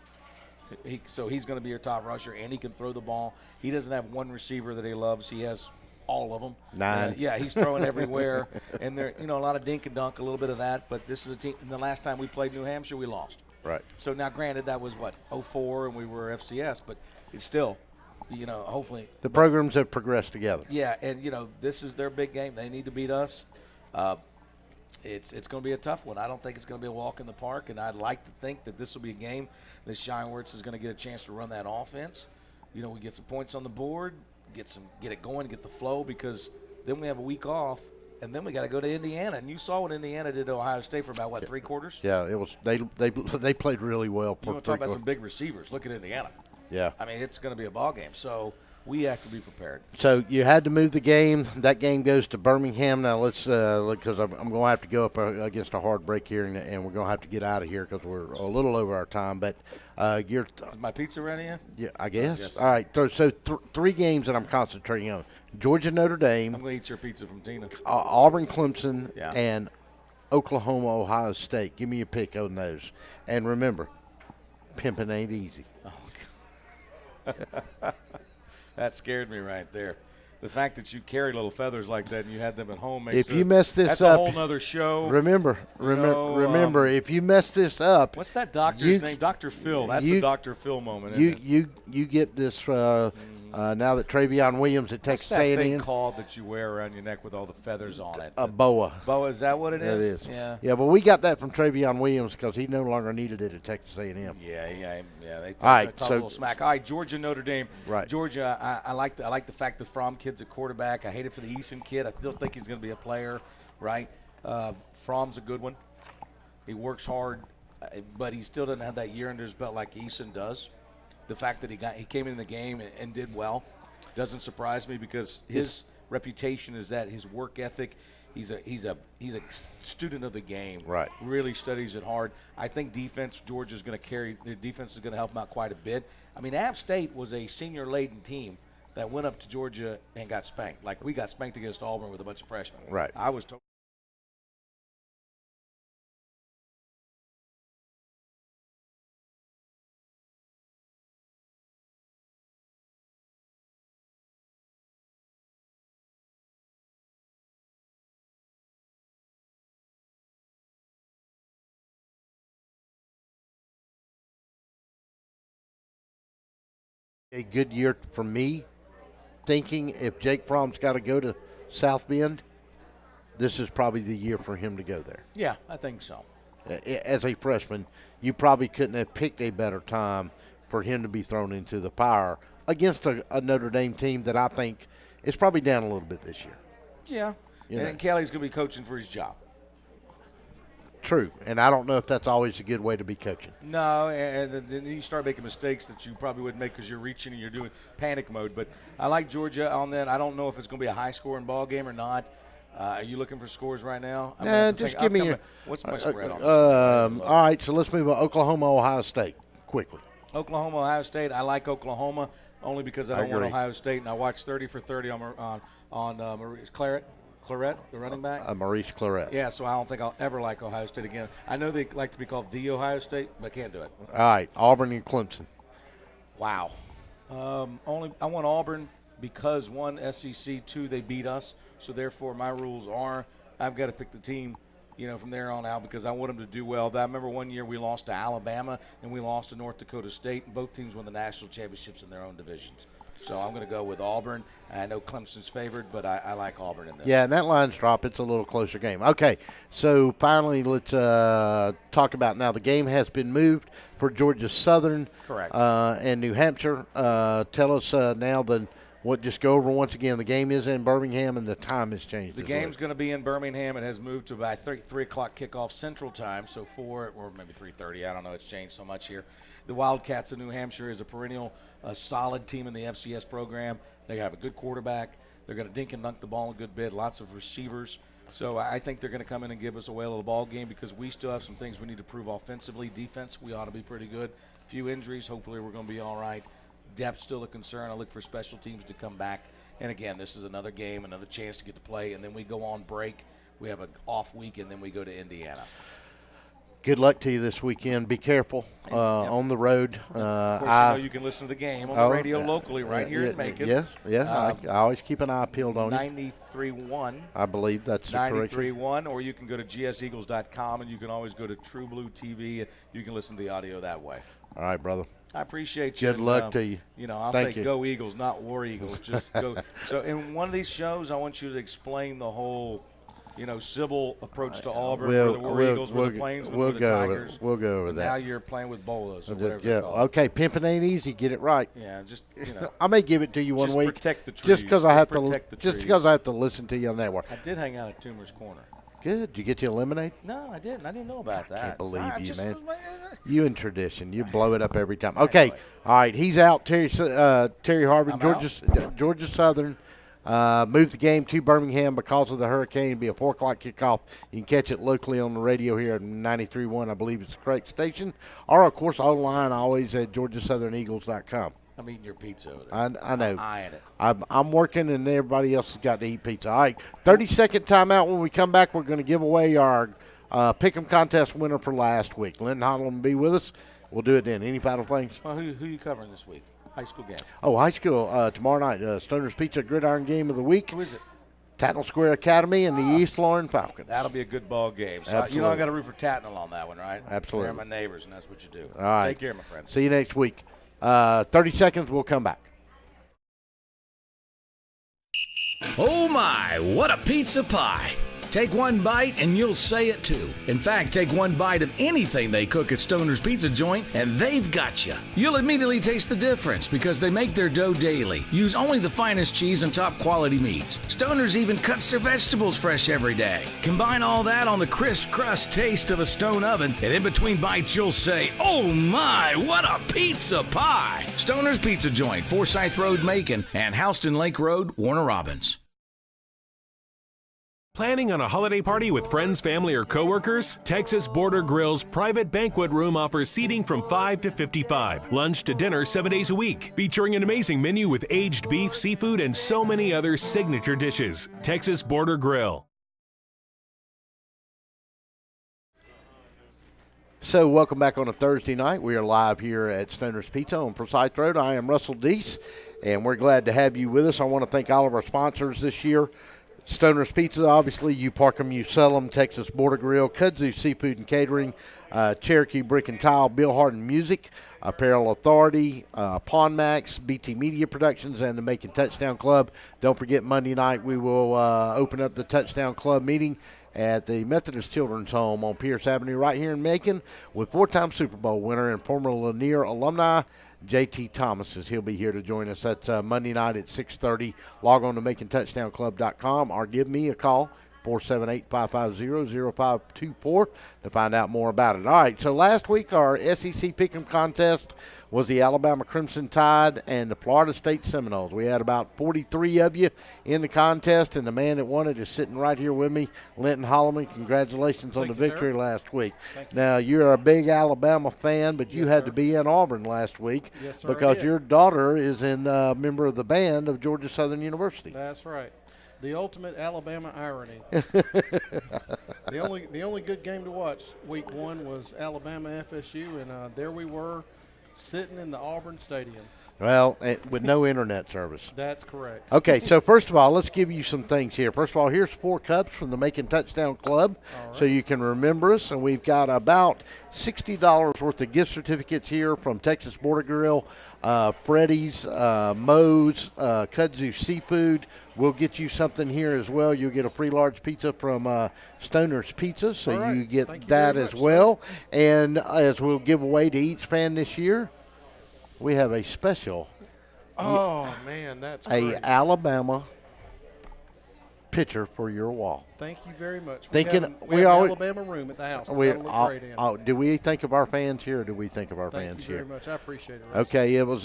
So he's going to be your top rusher, and he can throw the ball. He doesn't have one receiver that he loves. He has all of them. 9. Yeah, he's throwing everywhere. And there, a lot of dink and dunk, a little bit of that. But this is a team. And the last time we played New Hampshire, we lost. Right. So now, granted, that was 04, and we were FCS, but it's still, hopefully. The programs have progressed together. Yeah, and this is their big game. They need to beat us. It's going to be a tough one. I don't think it's going to be a walk in the park, and I'd like to think that this will be a game that Shineworks is going to get a chance to run that offense. We get some points on the board, get it going, get the flow, because then we have a week off, and then we got to go to Indiana. And you saw what Indiana did to Ohio State for about 3 quarters. Yeah, it was. They played really well. You want to talk about some big receivers? Look at Indiana. Yeah. I mean, it's going to be a ball game. So we have to be prepared. So you had to move the game. That game goes to Birmingham. Now let's because I'm going to have to go up against a hard break here, and we're going to have to get out of here because we're a little over our time. But is my pizza ready yet? Yeah, I guess. All right. So 3 games that I'm concentrating on: Georgia, Notre Dame. I'm going to eat your pizza from Tina. Auburn, Clemson, Yeah. and Oklahoma, Ohio State. Give me a pick on those. And remember, pimping ain't easy. That scared me right there. The fact that you carry little feathers like that and you had them at home makes If you mess this that's up, a whole nother show. Remember, if you mess this up, what's that doctor's name? Dr. Phil. That's a Dr. Phil moment. Isn't it? You get this now that Travion Williams at Texas What's that thing A&M. called that you wear around your neck with all the feathers on it? A boa. Boa, is that what it is? It is. Yeah. Yeah, but we got that from Travion Williams because he no longer needed it at Texas A&M. Yeah. They All right, talk a little smack. All right, Georgia, Notre Dame. Right. Georgia, I like the fact the Fromm kid's a quarterback. I hate it for the Eason kid. I still think he's going to be a player, right? Fromm's a good one. He works hard, but he still doesn't have that year under his belt like Eason does. The fact that he came in the game and did well doesn't surprise me because his reputation is that his work ethic. He's a student of the game. Right. Really studies it hard. I think Georgia's going to carry. Their defense is going to help him out quite a bit. I mean, App State was a senior-laden team that went up to Georgia and got spanked. Like we got spanked against Auburn with a bunch of freshmen. Right. I was told. A good year for me, thinking if Jake Fromm's got to go to South Bend, this is probably the year for him to go there. Yeah, I think so. As a freshman, you probably couldn't have picked a better time for him to be thrown into the fire against a Notre Dame team that I think is probably down a little bit this year. Yeah, You know. and Kelly's going to be coaching for his job. True, and I don't know if that's always a good way to be coaching. No, and then you start making mistakes that you probably wouldn't make because you're reaching and you're doing panic mode. But I like Georgia on that. I don't know if it's going to be a high-scoring ball game or not. Are you looking for scores right now? Just give me your. What's my spread on this? All right, so let's move on. Oklahoma, Ohio State, quickly. Oklahoma, Ohio State. I like Oklahoma only because I don't want agree. Ohio State, and I watched 30 for 30 on Maurice Claret, the running back. Maurice Claret. Yeah, so I don't think I'll ever like Ohio State again. I know they like to be called the Ohio State, but I can't do it. All right, Auburn and Clemson. Wow. I want Auburn because, one, SEC, two, they beat us. So, therefore, my rules are I've got to pick the team, from there on out because I want them to do well. I remember one year we lost to Alabama and we lost to North Dakota State, and both teams won the national championships in their own divisions. So I'm going to go with Auburn. I know Clemson's favored, but I like Auburn in this. Yeah, and that line's drop. It's a little closer game. Okay, so finally let's talk about now. The game has been moved for Georgia Southern. Correct. And New Hampshire. Tell us now just go over once again. The game is in Birmingham and the time has changed. The game's going to be in Birmingham. It has moved to about 3 o'clock kickoff Central Time, so 4 or maybe 3:30. I don't know. It's changed so much here. The Wildcats of New Hampshire is a perennial solid team in the FCS program. They have a good quarterback. They're going to dink and dunk the ball a good bit, lots of receivers. So I think they're going to come in and give us a whale of a ball game because we still have some things we need to prove offensively. Defense, we ought to be pretty good. A few injuries. Hopefully we're going to be all right. Depth still a concern. I look for special teams to come back. And, again, this is another game, another chance to get to play. And then we go on break. We have an off week, and then we go to Indiana. Good luck to you this weekend. Be careful on the road. Of course, you can listen to the game on the radio locally right here in Macon. Yes. I always keep an eye peeled on it. 93.1. I believe that's the correct. 93.1, or you can go to gseagles.com, and you can always go to True Blue TV, and you can listen to the audio that way. All right, brother. I appreciate you. Good luck to you. I'll Thank say you. go Eagles, not War Eagles. Just go. So in one of these shows, I want you to explain the whole civil approach to Auburn, where the War Eagles, where the Plains, where the Tigers. We'll go over that. Now you're playing with bolas or whatever they're called. Okay, pimping ain't easy. Get it right. Yeah, just I may give it to you one just week. Protect the trees. Just because I have to. Protect the Just trees. because I have to listen to you on that one. I did hang out at Toomer's Corner. Good. Did you get your lemonade? No, I didn't. I didn't know about that. Can't believe you, man. was You and tradition. You blow it up every time. Okay. All right. He's out. Terry Harvin, Georgia Southern. Moved the game to Birmingham because of the hurricane. It'll be a 4 o'clock kickoff. You can catch it locally on the radio here at 93.1. I believe it's the correct station. Or, of course, online always at GeorgiaSouthernEagles.com. I'm eating your pizza over there. I know. I'm eyeing it. I'm working, and everybody else has got to eat pizza. All right, 30-second timeout. When we come back, we're going to give away our Pick'em contest winner for last week. Lynn Hodlin will be with us. We'll do it then. Any final things? Well, who you covering this week? High school game. Oh, high school tomorrow night. Stoner's Pizza Gridiron Game of the Week. Who is it? Tatnall Square Academy and the East Lawrence Falcons. That'll be a good ball game. So Absolutely. I got to root for Tatnall on that one, right? Absolutely. They're my neighbors, and that's what you do. All right. Take care, my friend. See you next week. 30 seconds. We'll come back. Oh my, what a pizza pie! Take one bite and you'll say it too. In fact, take one bite of anything they cook at Stoner's Pizza Joint and they've got you. You'll immediately taste the difference because they make their dough daily. Use only the finest cheese and top quality meats. Stoner's even cuts their vegetables fresh every day. Combine all that on the crisp crust taste of a stone oven, and in between bites you'll say, oh my, what a pizza pie! Stoner's Pizza Joint, Forsyth Road, Macon, and Houston Lake Road, Warner Robins. Planning on a holiday party with friends, family, or coworkers? Texas Border Grill's private banquet room offers seating from 5 to 55. Lunch to dinner 7 days a week. Featuring an amazing menu with aged beef, seafood, and so many other signature dishes. Texas Border Grill. So welcome back on a Thursday night. We are live here at Stoner's Pizza on Forsyth Road. I am Russell Deese, and we're glad to have you with us. I want to thank all of our sponsors this year. Stoner's Pizza, obviously, you park them, you sell them. Texas Border Grill, Kudzu Seafood and Catering, Cherokee Brick and Tile, Bill Harden Music, Apparel Authority, Pawn Max, BT Media Productions, and the Macon Touchdown Club. Don't forget, Monday night we will open up the Touchdown Club meeting at the Methodist Children's Home on Pierce Avenue right here in Macon with four-time Super Bowl winner and former Lanier alumni, J.T. Thomas. He'll be here to join us. That's Monday night at 6:30. Log on to MaconTouchdownClub.com or give me a call, 478-550-0524, to find out more about it. All right, so last week our SEC Pick'em contest was the Alabama Crimson Tide and the Florida State Seminoles. We had about 43 of you in the contest, and the man that won it is sitting right here with me, Linton Holloman. Congratulations on the victory last week. Now, you're a big Alabama fan, but you had to be in Auburn last week because your daughter is a member of the band of Georgia Southern University. That's right. The ultimate Alabama irony. The only good game to watch week one was Alabama FSU, and there we were sitting in the Auburn Stadium. Well, with no internet service. That's correct. Okay, so first of all, let's give you some things here. First of all, here's 4 cups from the Macon Touchdown Club, so you can remember us. And we've got about $60 worth of gift certificates here from Texas Border Grill, Freddy's, Moe's, Kudzu Seafood. We'll get you something here as well. You'll get a free large pizza from Stoner's Pizza, so you get that as well. And as we'll give away to each fan this year, we have a special. Oh, man, that's great. Alabama picture for your wall. Thank you very much. We have an Alabama room at the house. Do we think of our fans here, or do we think of our fans here? Thank you very much. I appreciate it, Russ. Okay, it was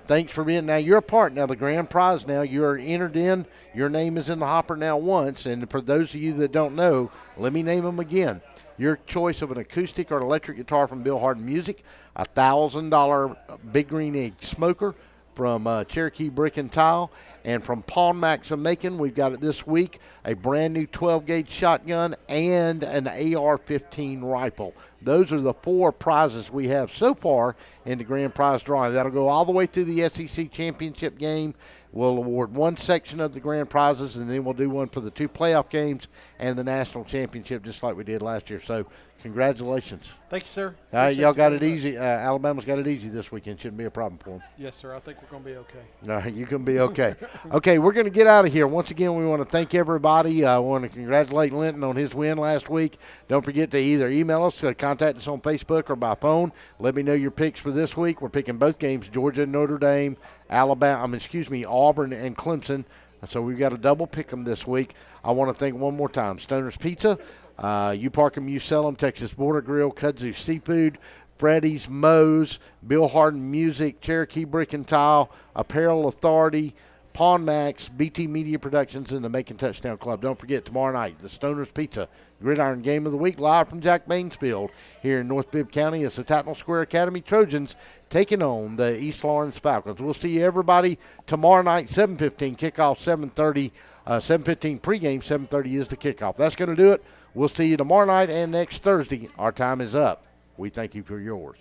thanks for being. Now you're a part. Now the grand prize. Now you're entered in. Your name is in the hopper now once. And for those of you that don't know, let me name them again. Your choice of an acoustic or electric guitar from Bill Harden Music, a $1,000 Big Green Egg smoker from Cherokee Brick and Tile, and from Pawn Max of Macon, we've got it this week, a brand new 12-gauge shotgun and an AR-15 rifle. Those are the 4 prizes we have so far in the grand prize drawing. That'll go all the way through the SEC championship game. We'll award one section of the grand prizes, and then we'll do one for the 2 playoff games and the national championship, just like we did last year. So congratulations. Thank you, sir. All right, y'all got it easy. Alabama's got it easy this weekend. Shouldn't be a problem for them. Yes, sir. I think we're going to be okay. All right, you can be okay. Okay, we're going to get out of here. Once again, we want to thank everybody. I want to congratulate Linton on his win last week. Don't forget to either email us, contact us on Facebook or by phone. Let me know your picks for this week. We're picking both games, Georgia and Notre Dame, Auburn and Clemson. So we've got a double pick 'em this week. I want to thank one more time Stoner's Pizza. You park them, you sell them. Texas Border Grill, Kudzu Seafood, Freddy's, Moe's, Bill Harden Music, Cherokee Brick and Tile, Apparel Authority, Pawn Max, BT Media Productions, and the Macon Touchdown Club. Don't forget, tomorrow night, the Stoner's Pizza Gridiron Game of the Week, live from Jack Mainsfield here in North Bibb County. It's the Tatnall Square Academy Trojans taking on the East Lawrence Falcons. We'll see you, everybody, tomorrow night, 7:15, kickoff 7:30, 7:15 pregame, 7:30 is the kickoff. That's going to do it. We'll see you tomorrow night and next Thursday. Our time is up. We thank you for yours.